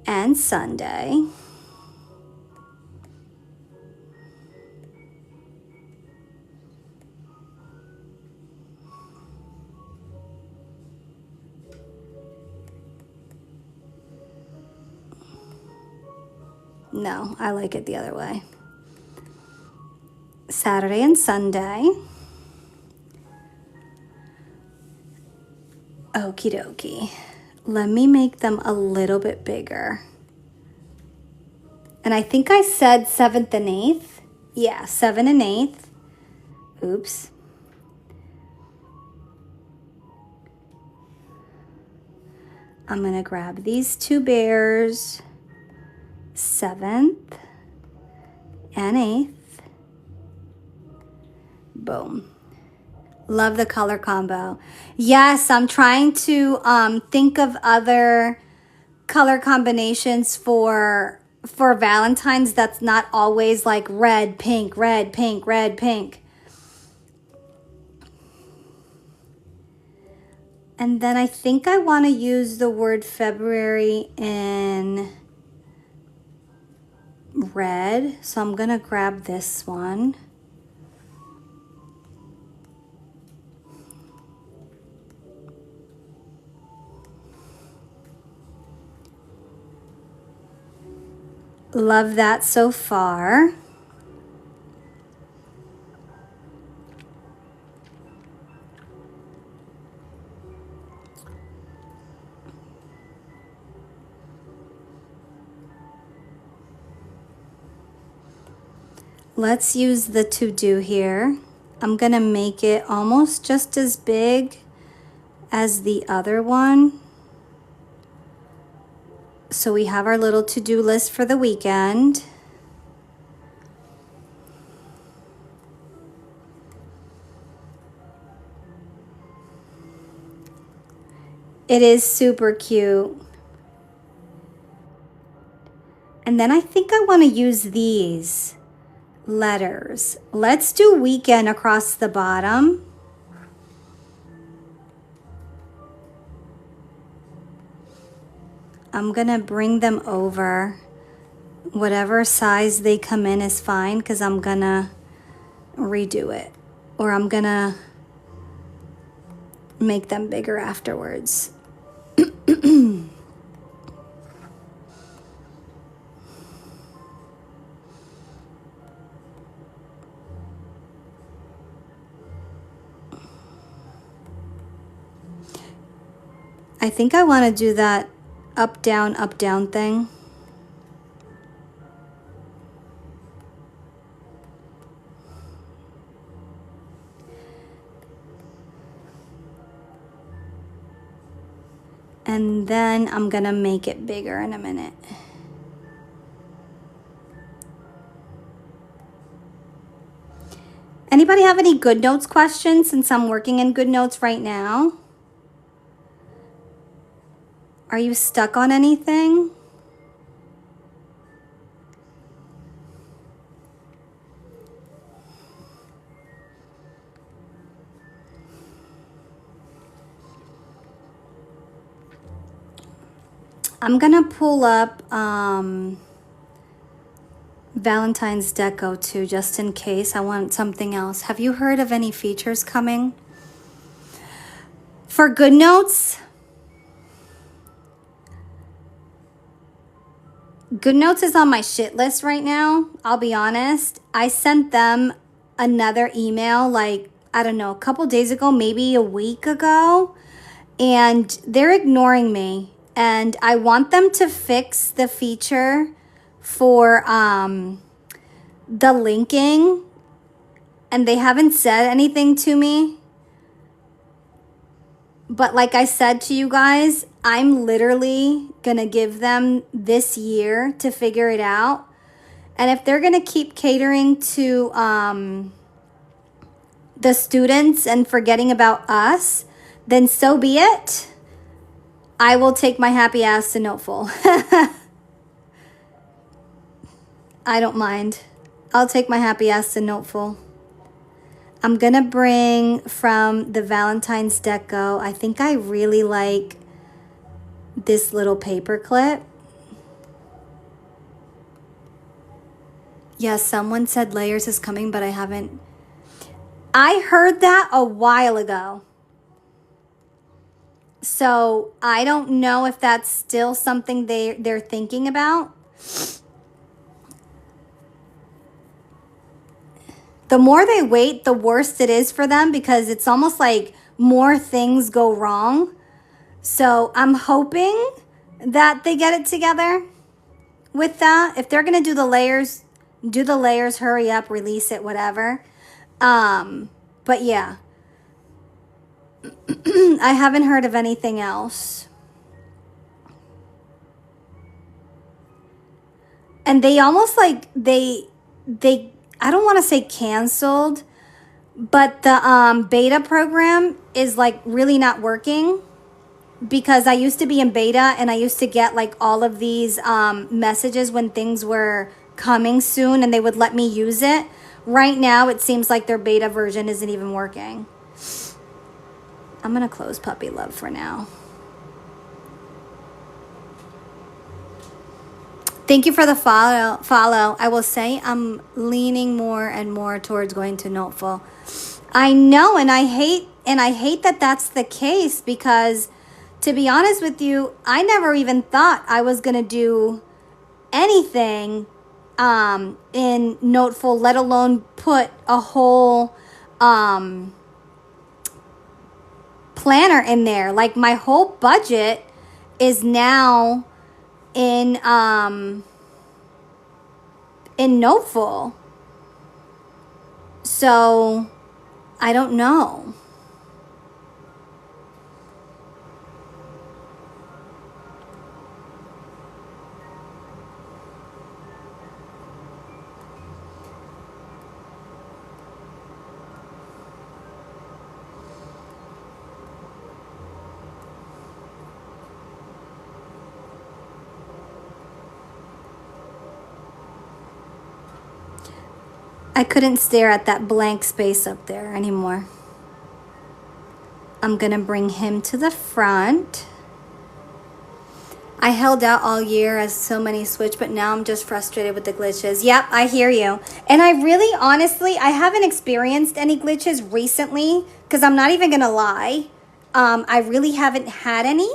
[SPEAKER 1] and Sunday. No, I like it the other way. Saturday and Sunday. Okie dokie. Let me make them a little bit bigger. And I think I said 7th and 8th. Yeah, 7 and 8th. Oops. I'm going to grab these two bears. 7th and 8th. Boom. Love the color combo. Yes, I'm trying to think of other color combinations for Valentine's that's not always like red, pink, red, pink, red, pink. And then I think I want to use the word February in red, so I'm gonna grab this one. Love that so far. Let's use the to-do here. I'm gonna make it almost just as big as the other one. So we have our little to-do list for the weekend. It is super cute. And then I think I want to use these letters. Let's do weekend across the bottom. I'm gonna bring them over. Whatever size they come in is fine because I'm gonna redo it, or I'm gonna make them bigger afterwards. I think I want to do that up down thing. And then I'm gonna make it bigger in a minute. Anybody have any GoodNotes questions, since I'm working in GoodNotes right now? Are you stuck on anything? I'm gonna pull up Valentine's Deco too, just in case I want something else. Have you heard of any features coming for GoodNotes? GoodNotes is on my shit list right now. I'll be honest. I sent them another email like, I don't know, a couple days ago, maybe a week ago, and they're ignoring me. And I want them to fix the feature for the linking, and they haven't said anything to me. But like I said to you guys, I'm literally gonna give them this year to figure it out. And if they're gonna keep catering to the students and forgetting about us, then so be it. I will take my happy ass to Noteful. I don't mind. I'll take my happy ass to Noteful. I'm gonna bring from the Valentine's Deco. I think I really like this little paper clip. Yes, someone said layers is coming, but I haven't. I heard that a while ago. So I don't know if that's still something they're thinking about. The more they wait, the worse it is for them, because it's almost like more things go wrong. So I'm hoping that they get it together with that. If they're going to do the layers, hurry up, release it, whatever. But yeah. I haven't heard of anything else. And they almost like they I don't want to say canceled, but the beta program is like really not working, because I used to be in beta and I used to get like all of these messages when things were coming soon and they would let me use it. Right now it seems like their beta version isn't even working. I'm gonna close Puppy Love for now. Thank you for the follow. I will say I'm leaning more and more towards going to Noteful. I know, and I hate that that's the case because, to be honest with you, I never even thought I was gonna do anything in Noteful, let alone put a whole planner in there. Like my whole budget is now in Noteful. So I don't know. I couldn't stare at that blank space up there anymore. I'm gonna bring him to the front. I held out all year as so many switch, but now I'm just frustrated with the glitches. Yep, I hear you. And I really, honestly, I haven't experienced any glitches recently because I'm not even gonna lie. I really haven't had any.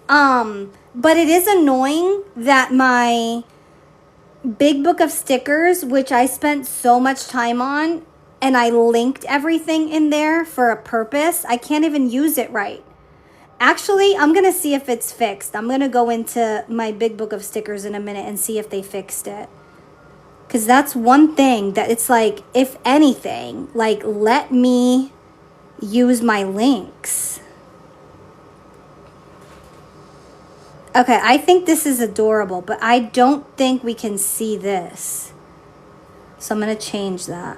[SPEAKER 1] But it is annoying that my big book of stickers, which I spent so much time on, and I linked everything in there for a purpose, I can't even use it right. Actually, I'm going to see if it's fixed. I'm going to go into my big book of stickers in a minute and see if they fixed it. Because that's one thing that it's like, if anything, like, let me use my links. Okay, I think this is adorable, but I don't think we can see this. So I'm going to change that.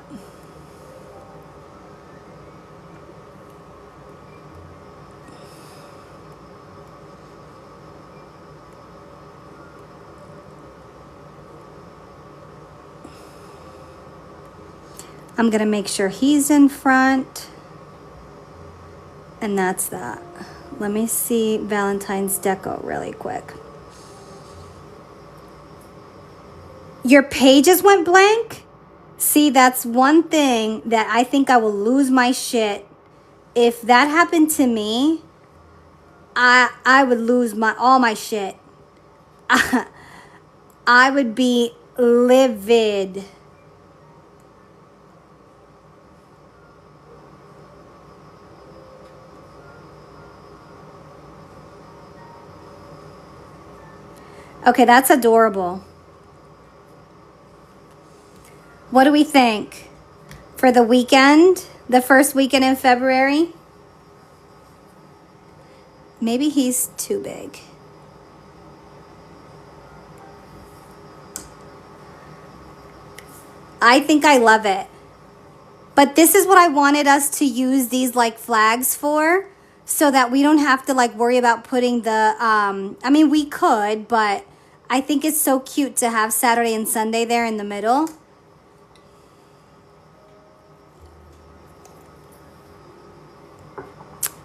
[SPEAKER 1] I'm going to make sure he's in front. And that's that. Let me see Valentine's deco really quick. Your pages went blank? See, that's one thing that I think I will lose my shit. If that happened to me, I would lose all my shit. I would be livid. Okay, that's adorable. What do we think? For the weekend, the first weekend in February? Maybe he's too big. I think I love it. But this is what I wanted us to use these like flags for, so that we don't have to like worry about putting the, I mean, we could, but I think it's so cute to have Saturday and Sunday there in the middle.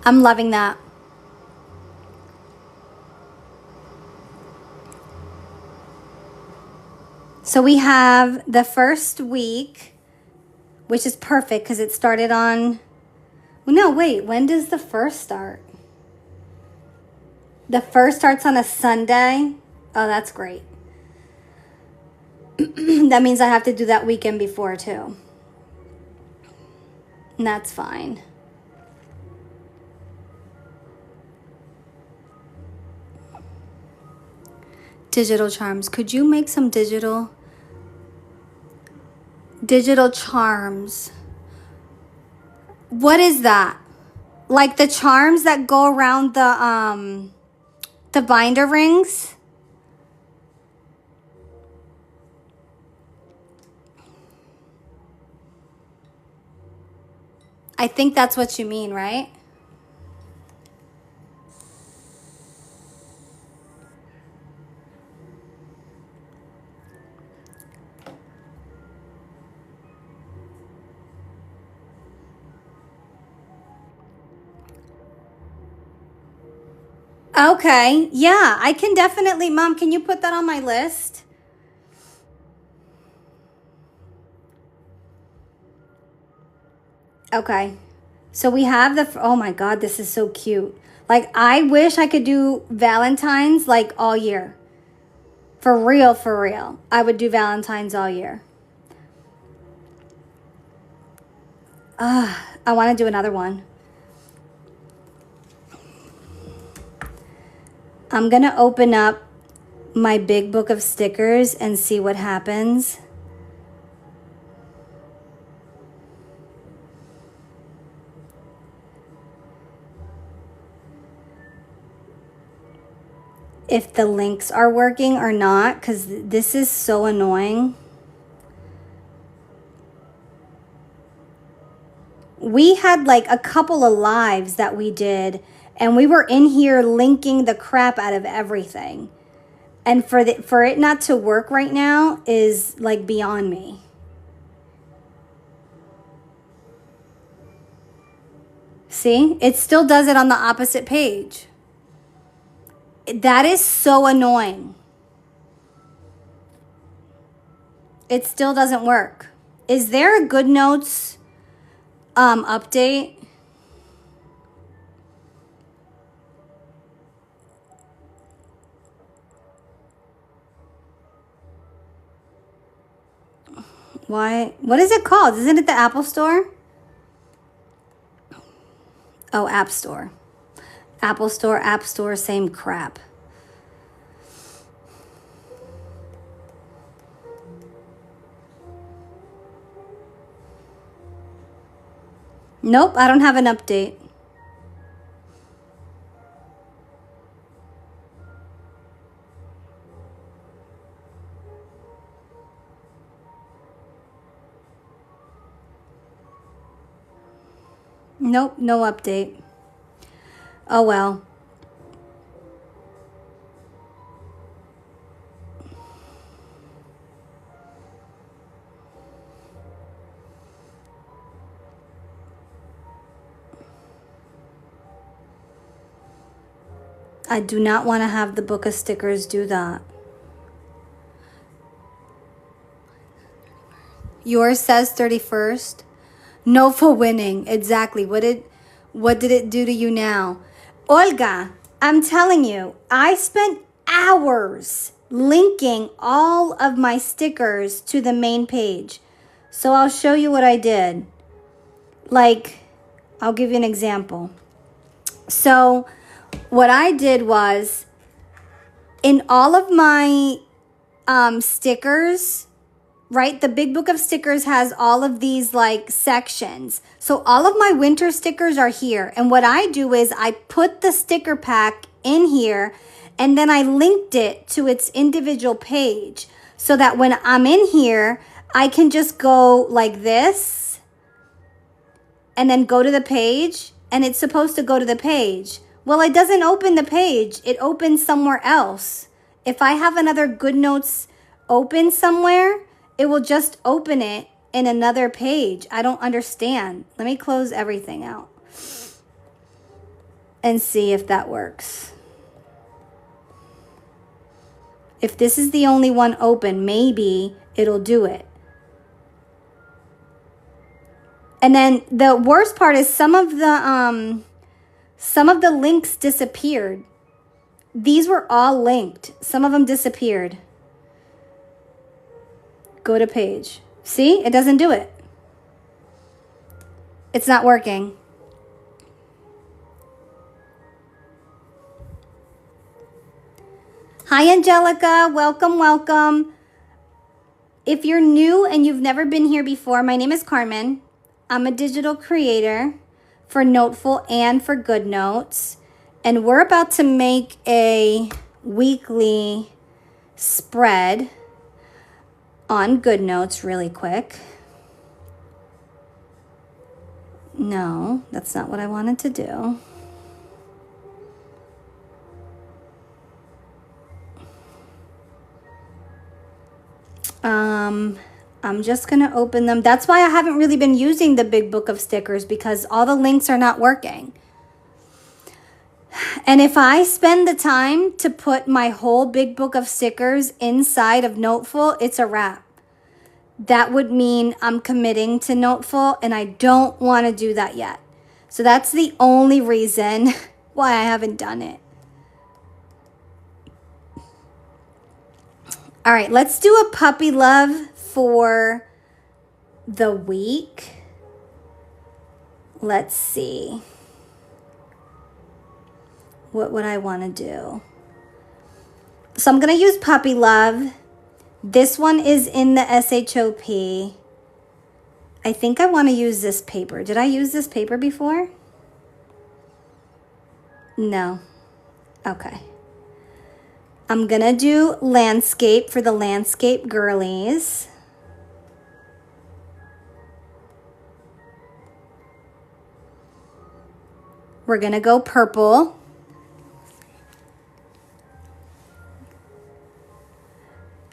[SPEAKER 1] I'm loving that. So we have the first week, which is perfect because it started on, well, no, wait, when does the first start? The first starts on a Sunday. Oh, that's great. That means I have to do that weekend before too. And that's fine. Digital charms. Could you make some digital charms? What is that? Like the charms that go around the binder rings? I think that's what you mean, right? Okay, yeah, I can definitely, Mom, can you put that on my list? Okay. So we have oh my God, this is so cute. Like, I wish I could do Valentine's like all year. For real, for real. I would do Valentine's all year. I want to do another one. I'm going to open up my big book of stickers and see what happens. If the links are working or not, because this is so annoying. We had like a couple of lives that we did, and we were in here linking the crap out of everything. And for it not to work right now is like beyond me. See? It still does it on the opposite page. That is so annoying. It still doesn't work. Is there a GoodNotes update? Why? What is it called? Isn't it the Apple Store? Oh, App Store. Apple Store, App Store, same crap. Nope, I don't have an update. Nope, no update. Oh well. I do not want to have the book of stickers do that. Yours says 31st. No for winning. Exactly. What did it do to you now? Olga, I'm telling you, I spent hours linking all of my stickers to the main page. So I'll show you what I did. Like, I'll give you an example. So what I did was, in all of my stickers, right? The big book of stickers has all of these like sections. So all of my winter stickers are here. And what I do is I put the sticker pack in here, and then I linked it to its individual page so that when I'm in here, I can just go like this and then go to the page, and it's supposed to go to the page. Well, it doesn't open the page. It opens somewhere else. If I have another GoodNotes open somewhere, it will just open it in another page. I don't understand. Let me close everything out and see if that works. If this is the only one open, maybe it'll do it. And then the worst part is some of the links disappeared. These were all linked. Some of them disappeared. Go to page. See, it doesn't do it. It's not working. Hi, Angelica. Welcome, welcome. If you're new and you've never been here before, my name is Carmen. I'm a digital creator for Noteful and for GoodNotes. And we're about to make a weekly spread on GoodNotes really quick. No, that's not what I wanted to do. I'm just going to open them. That's why I haven't really been using the big book of stickers, because all the links are not working. And if I spend the time to put my whole big book of stickers inside of Noteful, it's a wrap. that would mean I'm committing to Noteful, and I don't want to do that yet. So that's the only reason why I haven't done it. All right, let's do a puppy love for the week. Let's see. What would I want to do? So I'm going to use puppy love. This one is in the SHOP. I think I want to use this paper. Did I use this paper before? No. Okay. I'm going to do landscape for the landscape girlies. We're going to go purple.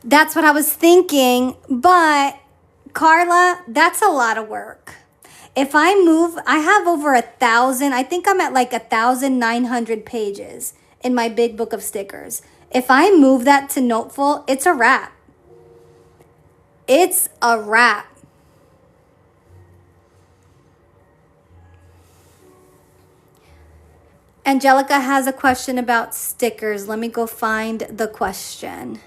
[SPEAKER 1] That's what I was thinking, but Carla, that's a lot of work. If I move, I have over 1,000, I think I'm at like 1,900 pages in my big book of stickers. If I move that to Noteful, it's a wrap. It's a wrap. Angelica has a question about stickers. Let me go find the question.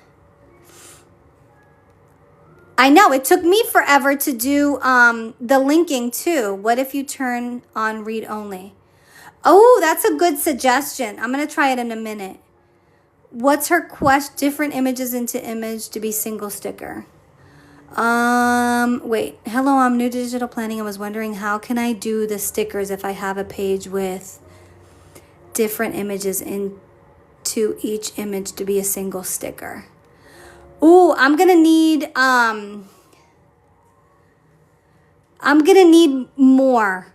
[SPEAKER 1] I know, it took me forever to do the linking too. What if you turn on read only? Oh, that's a good suggestion. I'm going to try it in a minute. What's her quest? Different images into image to be single sticker. Wait. Hello, I'm new to digital planning. I was wondering how can I do the stickers if I have a page with different images into each image to be a single sticker? Ooh, I'm gonna need more.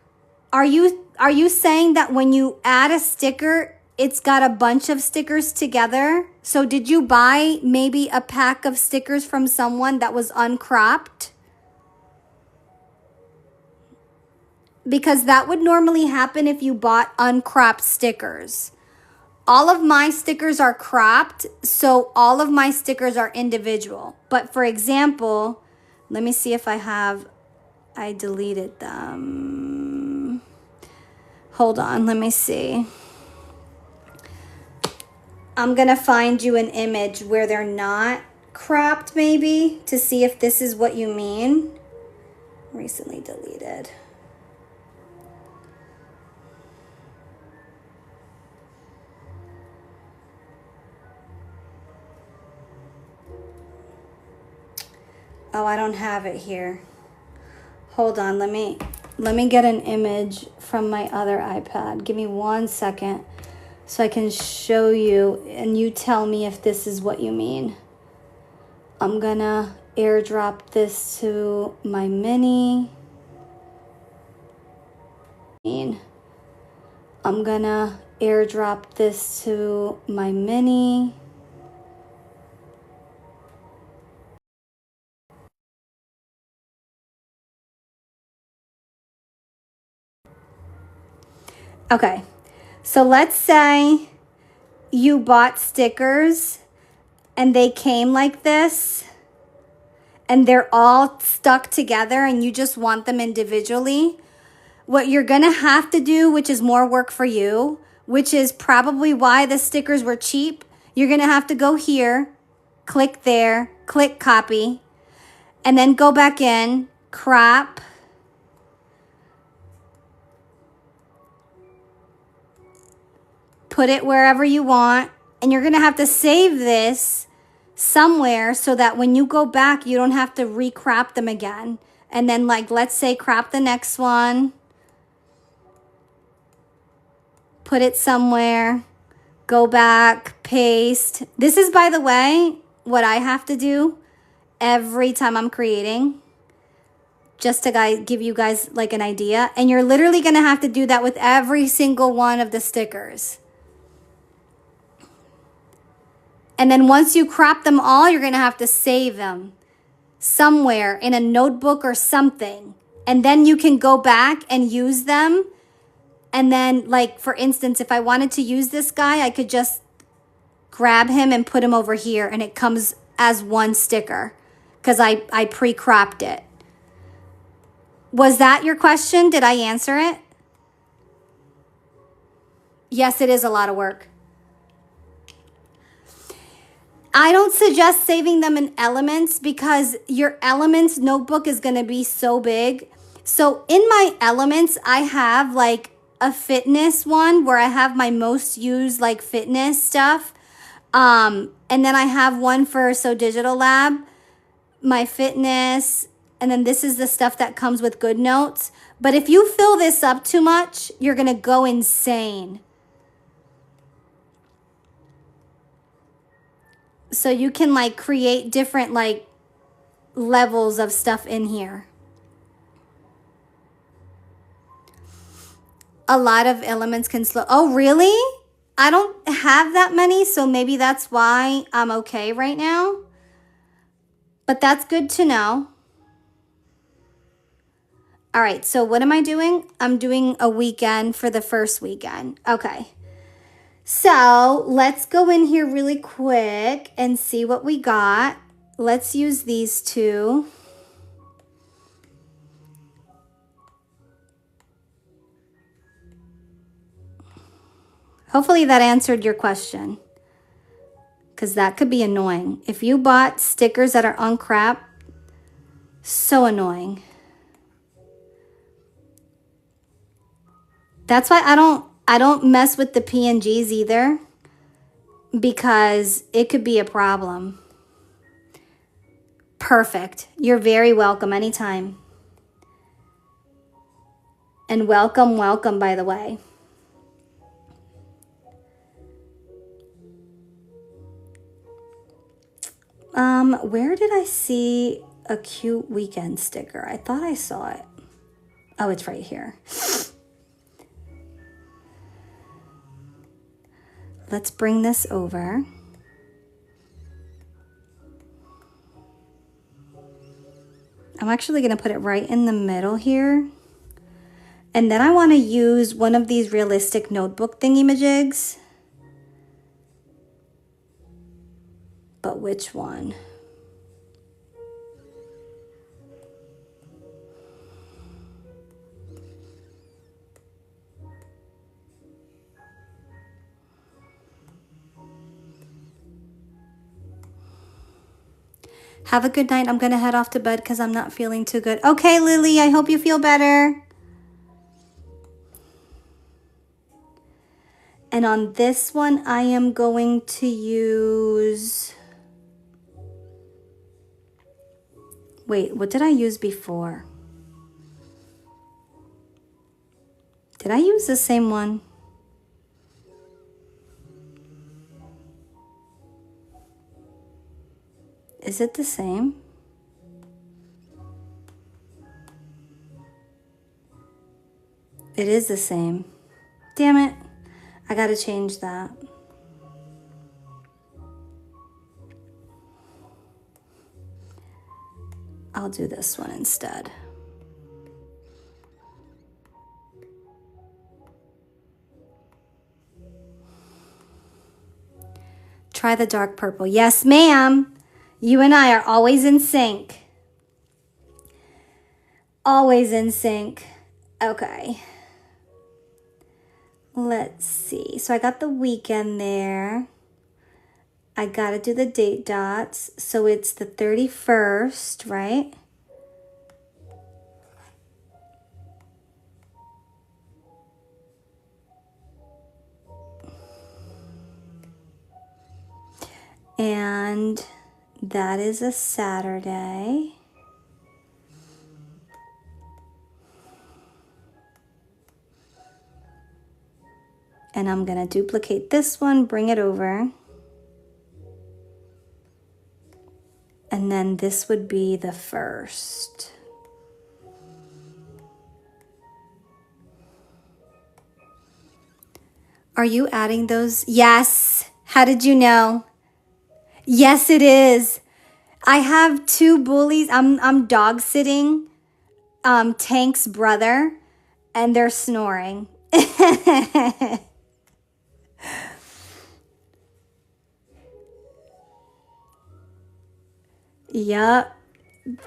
[SPEAKER 1] Are you saying that when you add a sticker, it's got a bunch of stickers together? So did you buy maybe a pack of stickers from someone that was uncropped? Because that would normally happen if you bought uncropped stickers. All of my stickers are cropped, so all of my stickers are individual. But for example, let me see if I deleted them. Hold on, let me see. I'm gonna find you an image where they're not cropped maybe to see if this is what you mean. Recently deleted. Oh, I don't have it here. Hold on, let me get an image from my other iPad. Give me 1 second so I can show you and you tell me if this is what you mean. I'm gonna airdrop this to my mini. I'm gonna airdrop this to my mini. Okay, so let's say you bought stickers and they came like this and they're all stuck together and you just want them individually. What you're gonna have to do, which is more work for you, which is probably why the stickers were cheap, you're gonna have to go here, click there, click copy, and then go back in, crop, put it wherever you want, and you're gonna have to save this somewhere so that when you go back, you don't have to recrop them again. And then like, let's say crop the next one, put it somewhere, go back, paste. This is, by the way, what I have to do every time I'm creating, just to give you guys like an idea. And you're literally gonna have to do that with every single one of the stickers. And then once you crop them all, you're gonna have to save them somewhere in a notebook or something. And then you can go back and use them. And then, like, for instance, if I wanted to use this guy, I could just grab him and put him over here and it comes as one sticker. because I pre-cropped it. Was that your question? Did I answer it? Yes, it is a lot of work. I don't suggest saving them in Elements because your Elements notebook is going to be so big. So in my Elements, I have like a fitness one where I have my most used like fitness stuff. And then I have one for So Digital Lab, my fitness, and then this is the stuff that comes with GoodNotes. But if you fill this up too much, you're going to go insane. So you can like create different like levels of stuff in here. A lot of Elements can slow. Oh, really? I don't have that many, so maybe that's why I'm okay right now. But that's good to know. All right, so what am I doing? I'm doing a weekend for the first weekend. Okay. So let's go in here really quick and see what we got. Let's use these two. Hopefully that answered your question, because that could be annoying. If you bought stickers that are uncrapped, so annoying. That's why I don't mess with the PNGs either, because it could be a problem. Perfect. You're very welcome anytime. And welcome, welcome, by the way. Where did I see a cute weekend sticker? I thought I saw it. Oh, it's right here. Let's bring this over. I'm actually going to put it right in the middle here. And then I want to use one of these realistic notebook thingy-majigs. But which one? Have a good night. I'm going to head off to bed because I'm not feeling too good. Okay, Lily, I hope you feel better. And on this one, I am going to use... Wait, what did I use before? Did I use the same one? Is it the same? It is the same. Damn it. I gotta change that. I'll do this one instead. Try the dark purple. Yes, ma'am. You and I are always in sync. Always in sync. Okay. Let's see. So I got the weekend there. I gotta do the date dots. So it's the 31st, right? And that is a Saturday. And I'm gonna duplicate this one, bring it over. And then this would be the 1st. Are you adding those? Yes. How did you know? Yes, it is. I have two bullies. I'm dog sitting Tank's brother, and they're snoring. Yup.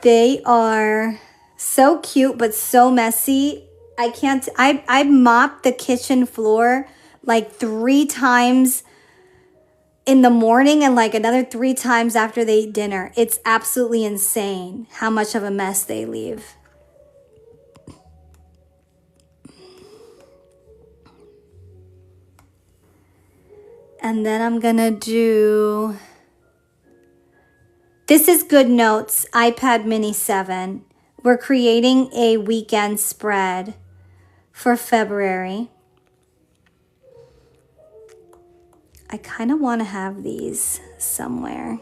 [SPEAKER 1] They are so cute, but so messy. I can't, I mopped the kitchen floor like 3 times in the morning and like another 3 times after they eat dinner. It's absolutely insane how much of a mess they leave. And then I'm gonna do, this is Good Notes, iPad Mini 7. We're creating a weekend spread for February. I kind of want to have these somewhere.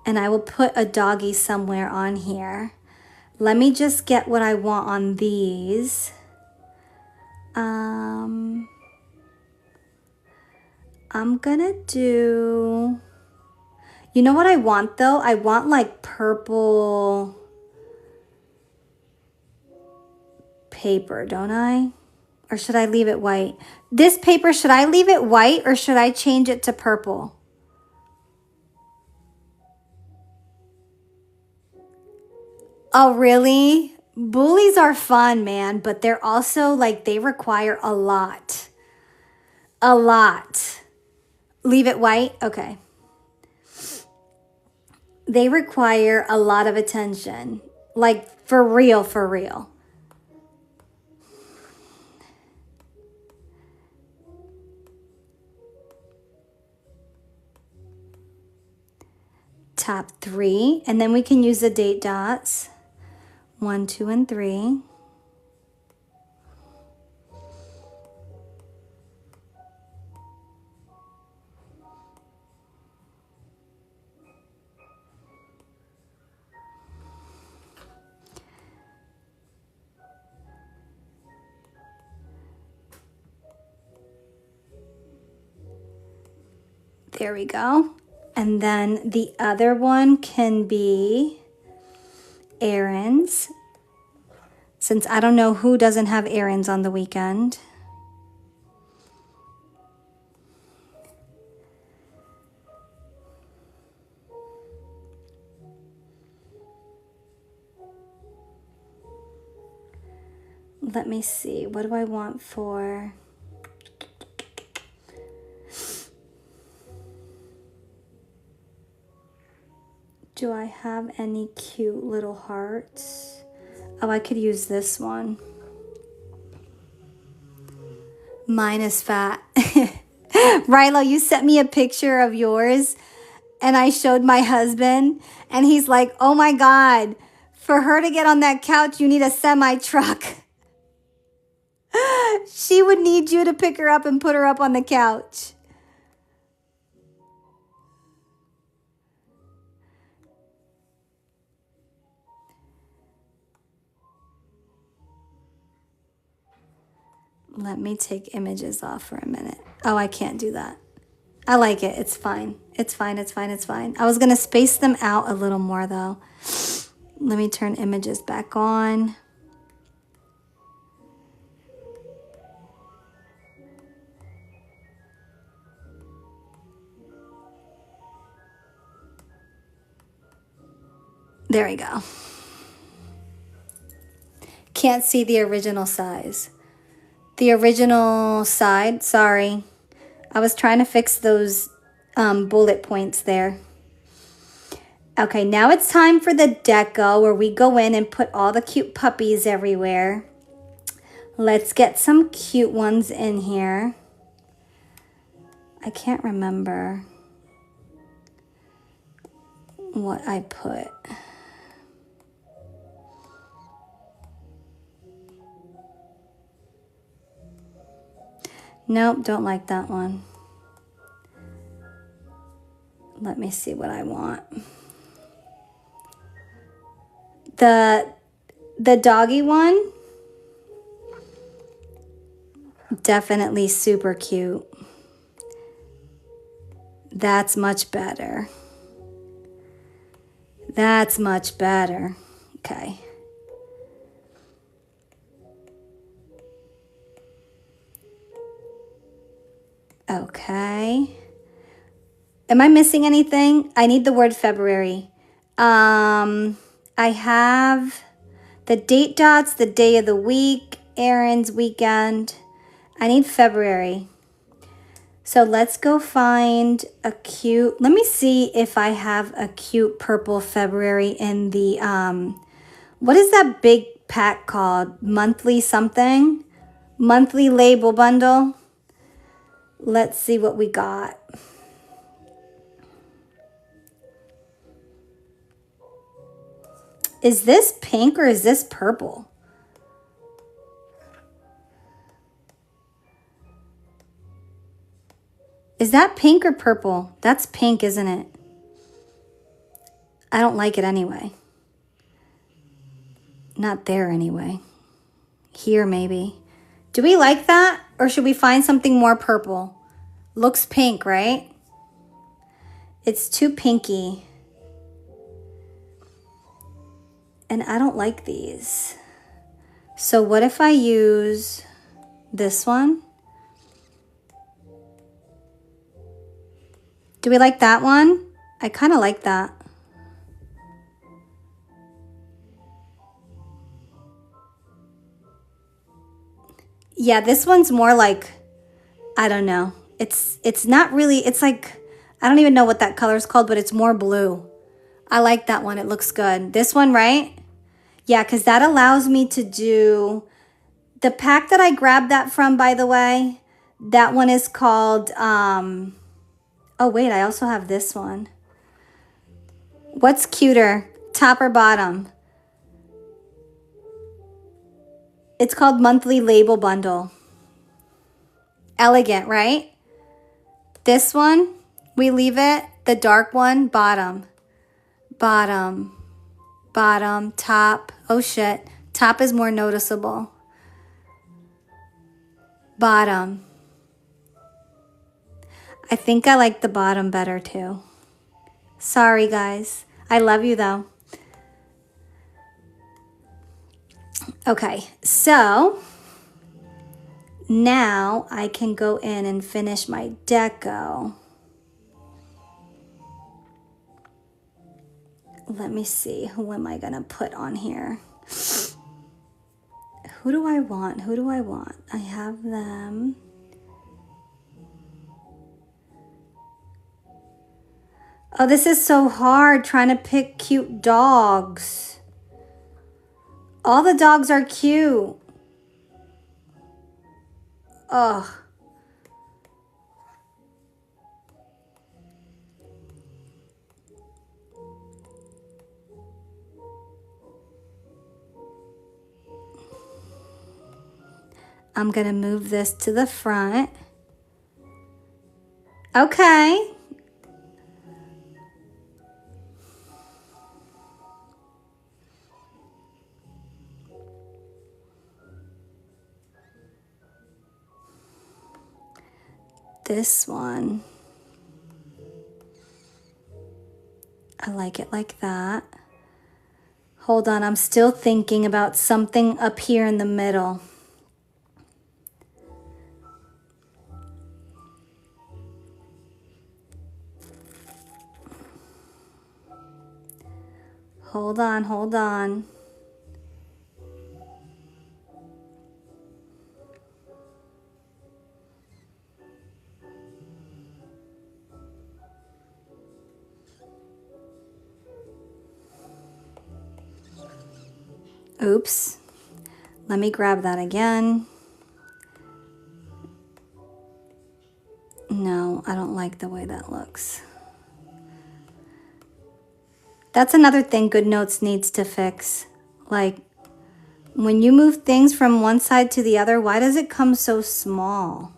[SPEAKER 1] And I will put a doggy somewhere on here. Let me just get what I want on these. I'm gonna do, you know what I want though? I want like purple paper, don't I? Or should I leave it white? This paper, should I leave it white or should I change it to purple? Oh, really? Bullies are fun, man, but they're also like, they require a lot. A lot. Leave it white? Okay. They require a lot of attention. Like, for real, for real. Top 3, and then we can use the date dots. 1, 2, and 3. There we go. And then the other one can be errands, since I don't know who doesn't have errands on the weekend. Let me see, what do I want for... Do I have any cute little hearts? Oh, I could use this one. Mine is fat. Rilo, you sent me a picture of yours and I showed my husband and he's like, oh my God, for her to get on that couch, you need a semi truck. She would need you to pick her up and put her up on the couch. Let me take images off for a minute. Oh, I can't do that. I like it. It's fine. It's fine. It's fine. It's fine. I was going to space them out a little more though. Let me turn images back on. There we go. Can't see the original size. The original side, sorry. I was trying to fix those bullet points there. Okay, now it's time for the deco where we go in and put all the cute puppies everywhere. Let's get some cute ones in here. I can't remember what I put. Nope, don't like that one. Let me see what I want. The doggy one, definitely super cute. That's much better. That's much better. Okay. Okay. Am I missing anything? I need the word February. I have the date dots, the day of the week, Aaron's weekend. I need February. So let's go find a cute, let me see if I have a cute purple February in the, what is that big pack called? Monthly something? Monthly label bundle. Let's see what we got. Is this pink or is this purple? Is that pink or purple? That's pink, isn't it? I don't like it anyway. Not there anyway. Here maybe. Do we like that? Or should we find something more purple? Looks pink, right? It's too pinky. And I don't like these. So what if I use this one? Do we like that one? I kind of like that. Yeah, this one's more like, I don't know. It's not really, it's like, I don't even know what that color is called, but it's more blue. I like that one. It looks good. This one, right? Yeah, because that allows me to do, the pack that I grabbed that from, by the way, that one is called, oh wait, I also have this one. What's cuter, top or bottom? It's called Monthly Label Bundle. Elegant, right? This one, we leave it, the dark one, bottom. Bottom, bottom, top. Oh shit, top is more noticeable. Bottom. I think I like the bottom better too. Sorry guys, I love you though. Okay, so now I can go in and finish my deco. Let me see, who am I gonna put on here? Who do I want? Who do I want? I have them. Oh, this is so hard trying to pick cute dogs. All the dogs are cute. Ugh. I'm gonna move this to the front. Okay. This one. I like it like that. Hold on, I'm still thinking about something up here in the middle. Hold on, hold on. Oops. Let me grab that again. No, I don't like the way that looks. That's another thing GoodNotes needs to fix. Like, when you move things from one side to the other, why does it come so small?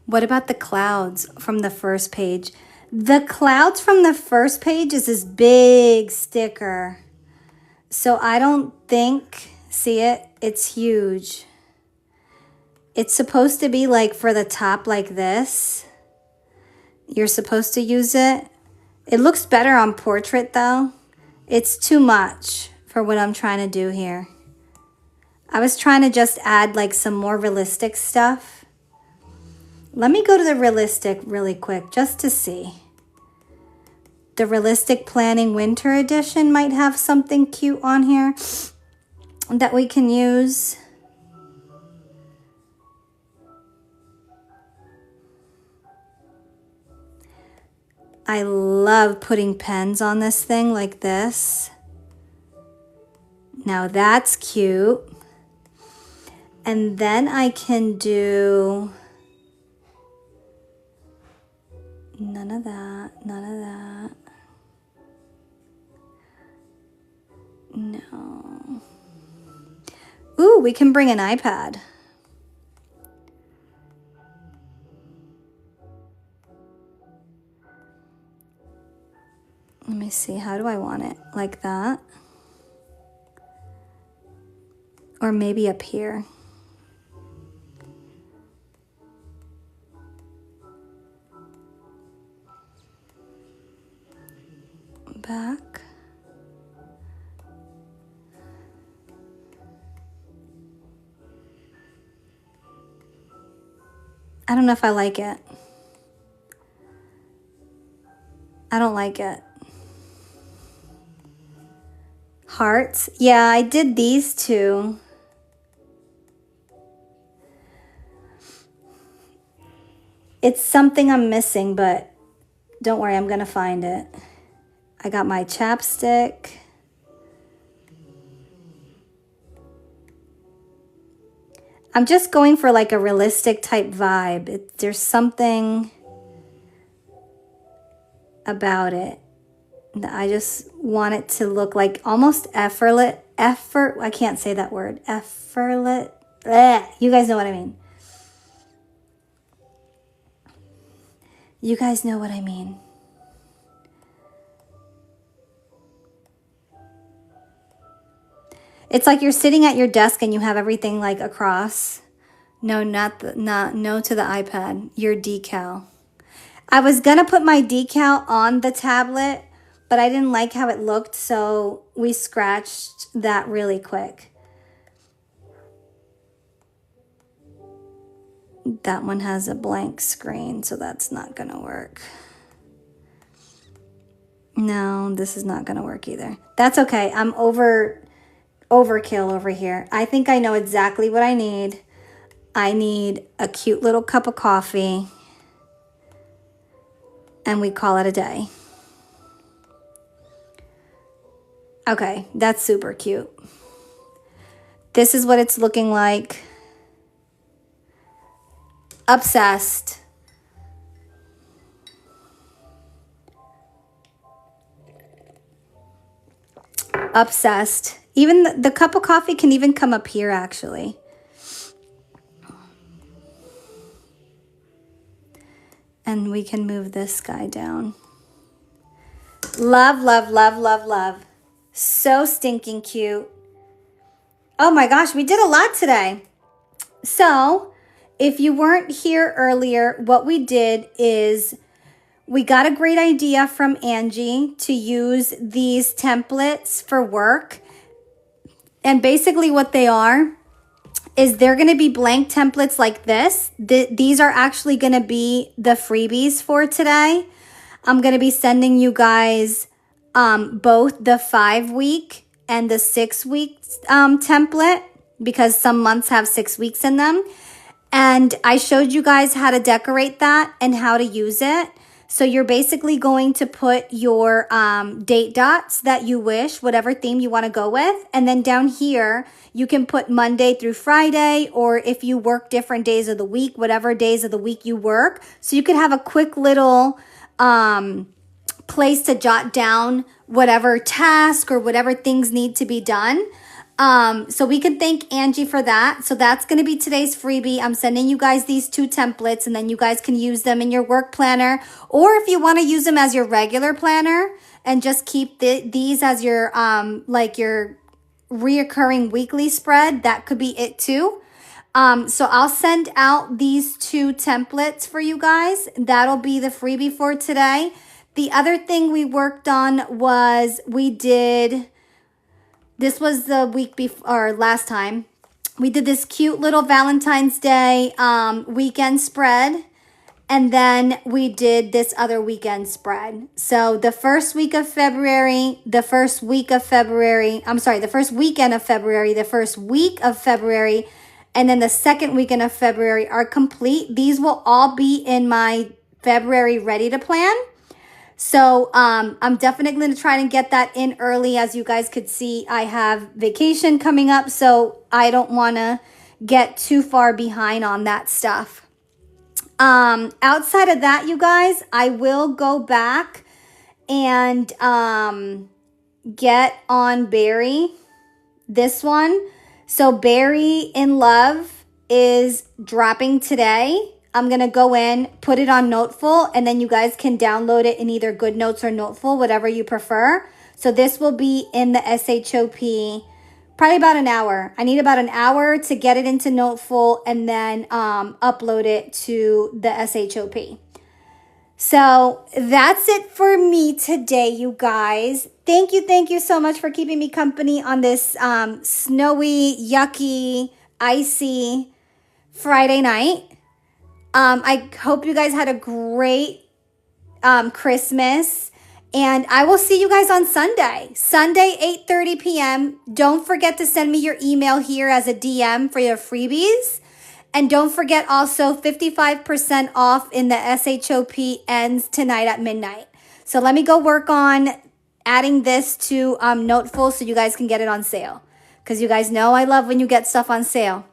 [SPEAKER 1] What about the clouds from the first page? The clouds from the first page is this big sticker. So I don't think, see it? It's huge. It's supposed to be like for the top like this. you're supposed to use it. It looks better on portrait though. It's too much for what I'm trying to do here. I was trying to just add like some more realistic stuff. Let me go to the realistic really quick just to see. The Realistic Planning Winter Edition might have something cute on here that we can use. I love putting pens on this thing like this. Now that's cute. And then I can do none of that, none of that. No. Ooh, we can bring an iPad. Let me see, how do I want it? Like that? Or maybe up here. Back. I don't know if I like it. I don't like it. Hearts. Yeah, I did these two. It's something I'm missing, but don't worry, I'm gonna find it. I got my chapstick. I'm just going for like a realistic type vibe. There's something about it. I just want it to look like almost effortless. I can't say that word. Effortless. You guys know what I mean. You guys know what I mean. It's like you're sitting at your desk and you have everything like across. No, no to the iPad. Your decal. I was gonna put my decal on the tablet, but I didn't like how it looked, so we scratched that really quick. That one has a blank screen, so that's not gonna work. No, this is not gonna work either. That's okay. I'm overkill over here. I think I know exactly what I need. I need a cute little cup of coffee, and we call it a day. Okay, that's super cute. This is what it's looking like. Obsessed. Obsessed. Even the cup of coffee can even come up here, actually. And we can move this guy down. Love, love, love, love, love. So stinking cute. Oh my gosh, we did a lot today. So, if you weren't here earlier, what we did is we got a great idea from Angie to use these templates for work. And basically what they are is they're going to be blank templates like this. These are actually going to be the freebies for today. I'm going to be sending you guys both the 5-week and the 6-week template, because some months have 6 weeks in them. And I showed you guys how to decorate that and how to use it. So you're basically going to put your date dots that you wish, whatever theme you want to go with. And then down here, you can put Monday through Friday, or if you work different days of the week, whatever days of the week you work. So you could have a quick little place to jot down whatever task or whatever things need to be done. So we can thank Angie for that. So that's going to be today's freebie. I'm sending you guys these 2 templates, and then you guys can use them in your work planner, or if you want to use them as your regular planner and just keep these as your like your reoccurring weekly spread, that could be it too. So I'll send out these 2 templates for you guys. That'll be the freebie for today. The other thing we worked on was this was the week before, or last time. We did this cute little Valentine's Day weekend spread. And then we did this other weekend spread. So the first week of February, the first weekend of February, the first week of February, and then the second weekend of February are complete. These will all be in my February ready to plan. So I'm definitely going to try and get that in early. As you guys could see, I have vacation coming up, so I don't want to get too far behind on that stuff. Outside of that, you guys, I will go back and get on Berry, this one. So Berry in Love is dropping today. I'm going to go in, put it on Noteful, and then you guys can download it in either GoodNotes or Noteful, whatever you prefer. So this will be in the SHOP probably about an hour. I need about an hour to get it into Noteful and then upload it to the SHOP. So that's it for me today, you guys. Thank you so much for keeping me company on this snowy, yucky, icy Friday night. I hope you guys had a great Christmas. And I will see you guys on Sunday, 8:30 p.m. Don't forget to send me your email here as a DM for your freebies. And don't forget also 55% off in the SHOP ends tonight at midnight. So let me go work on adding this to Noteful so you guys can get it on sale. Because you guys know I love when you get stuff on sale.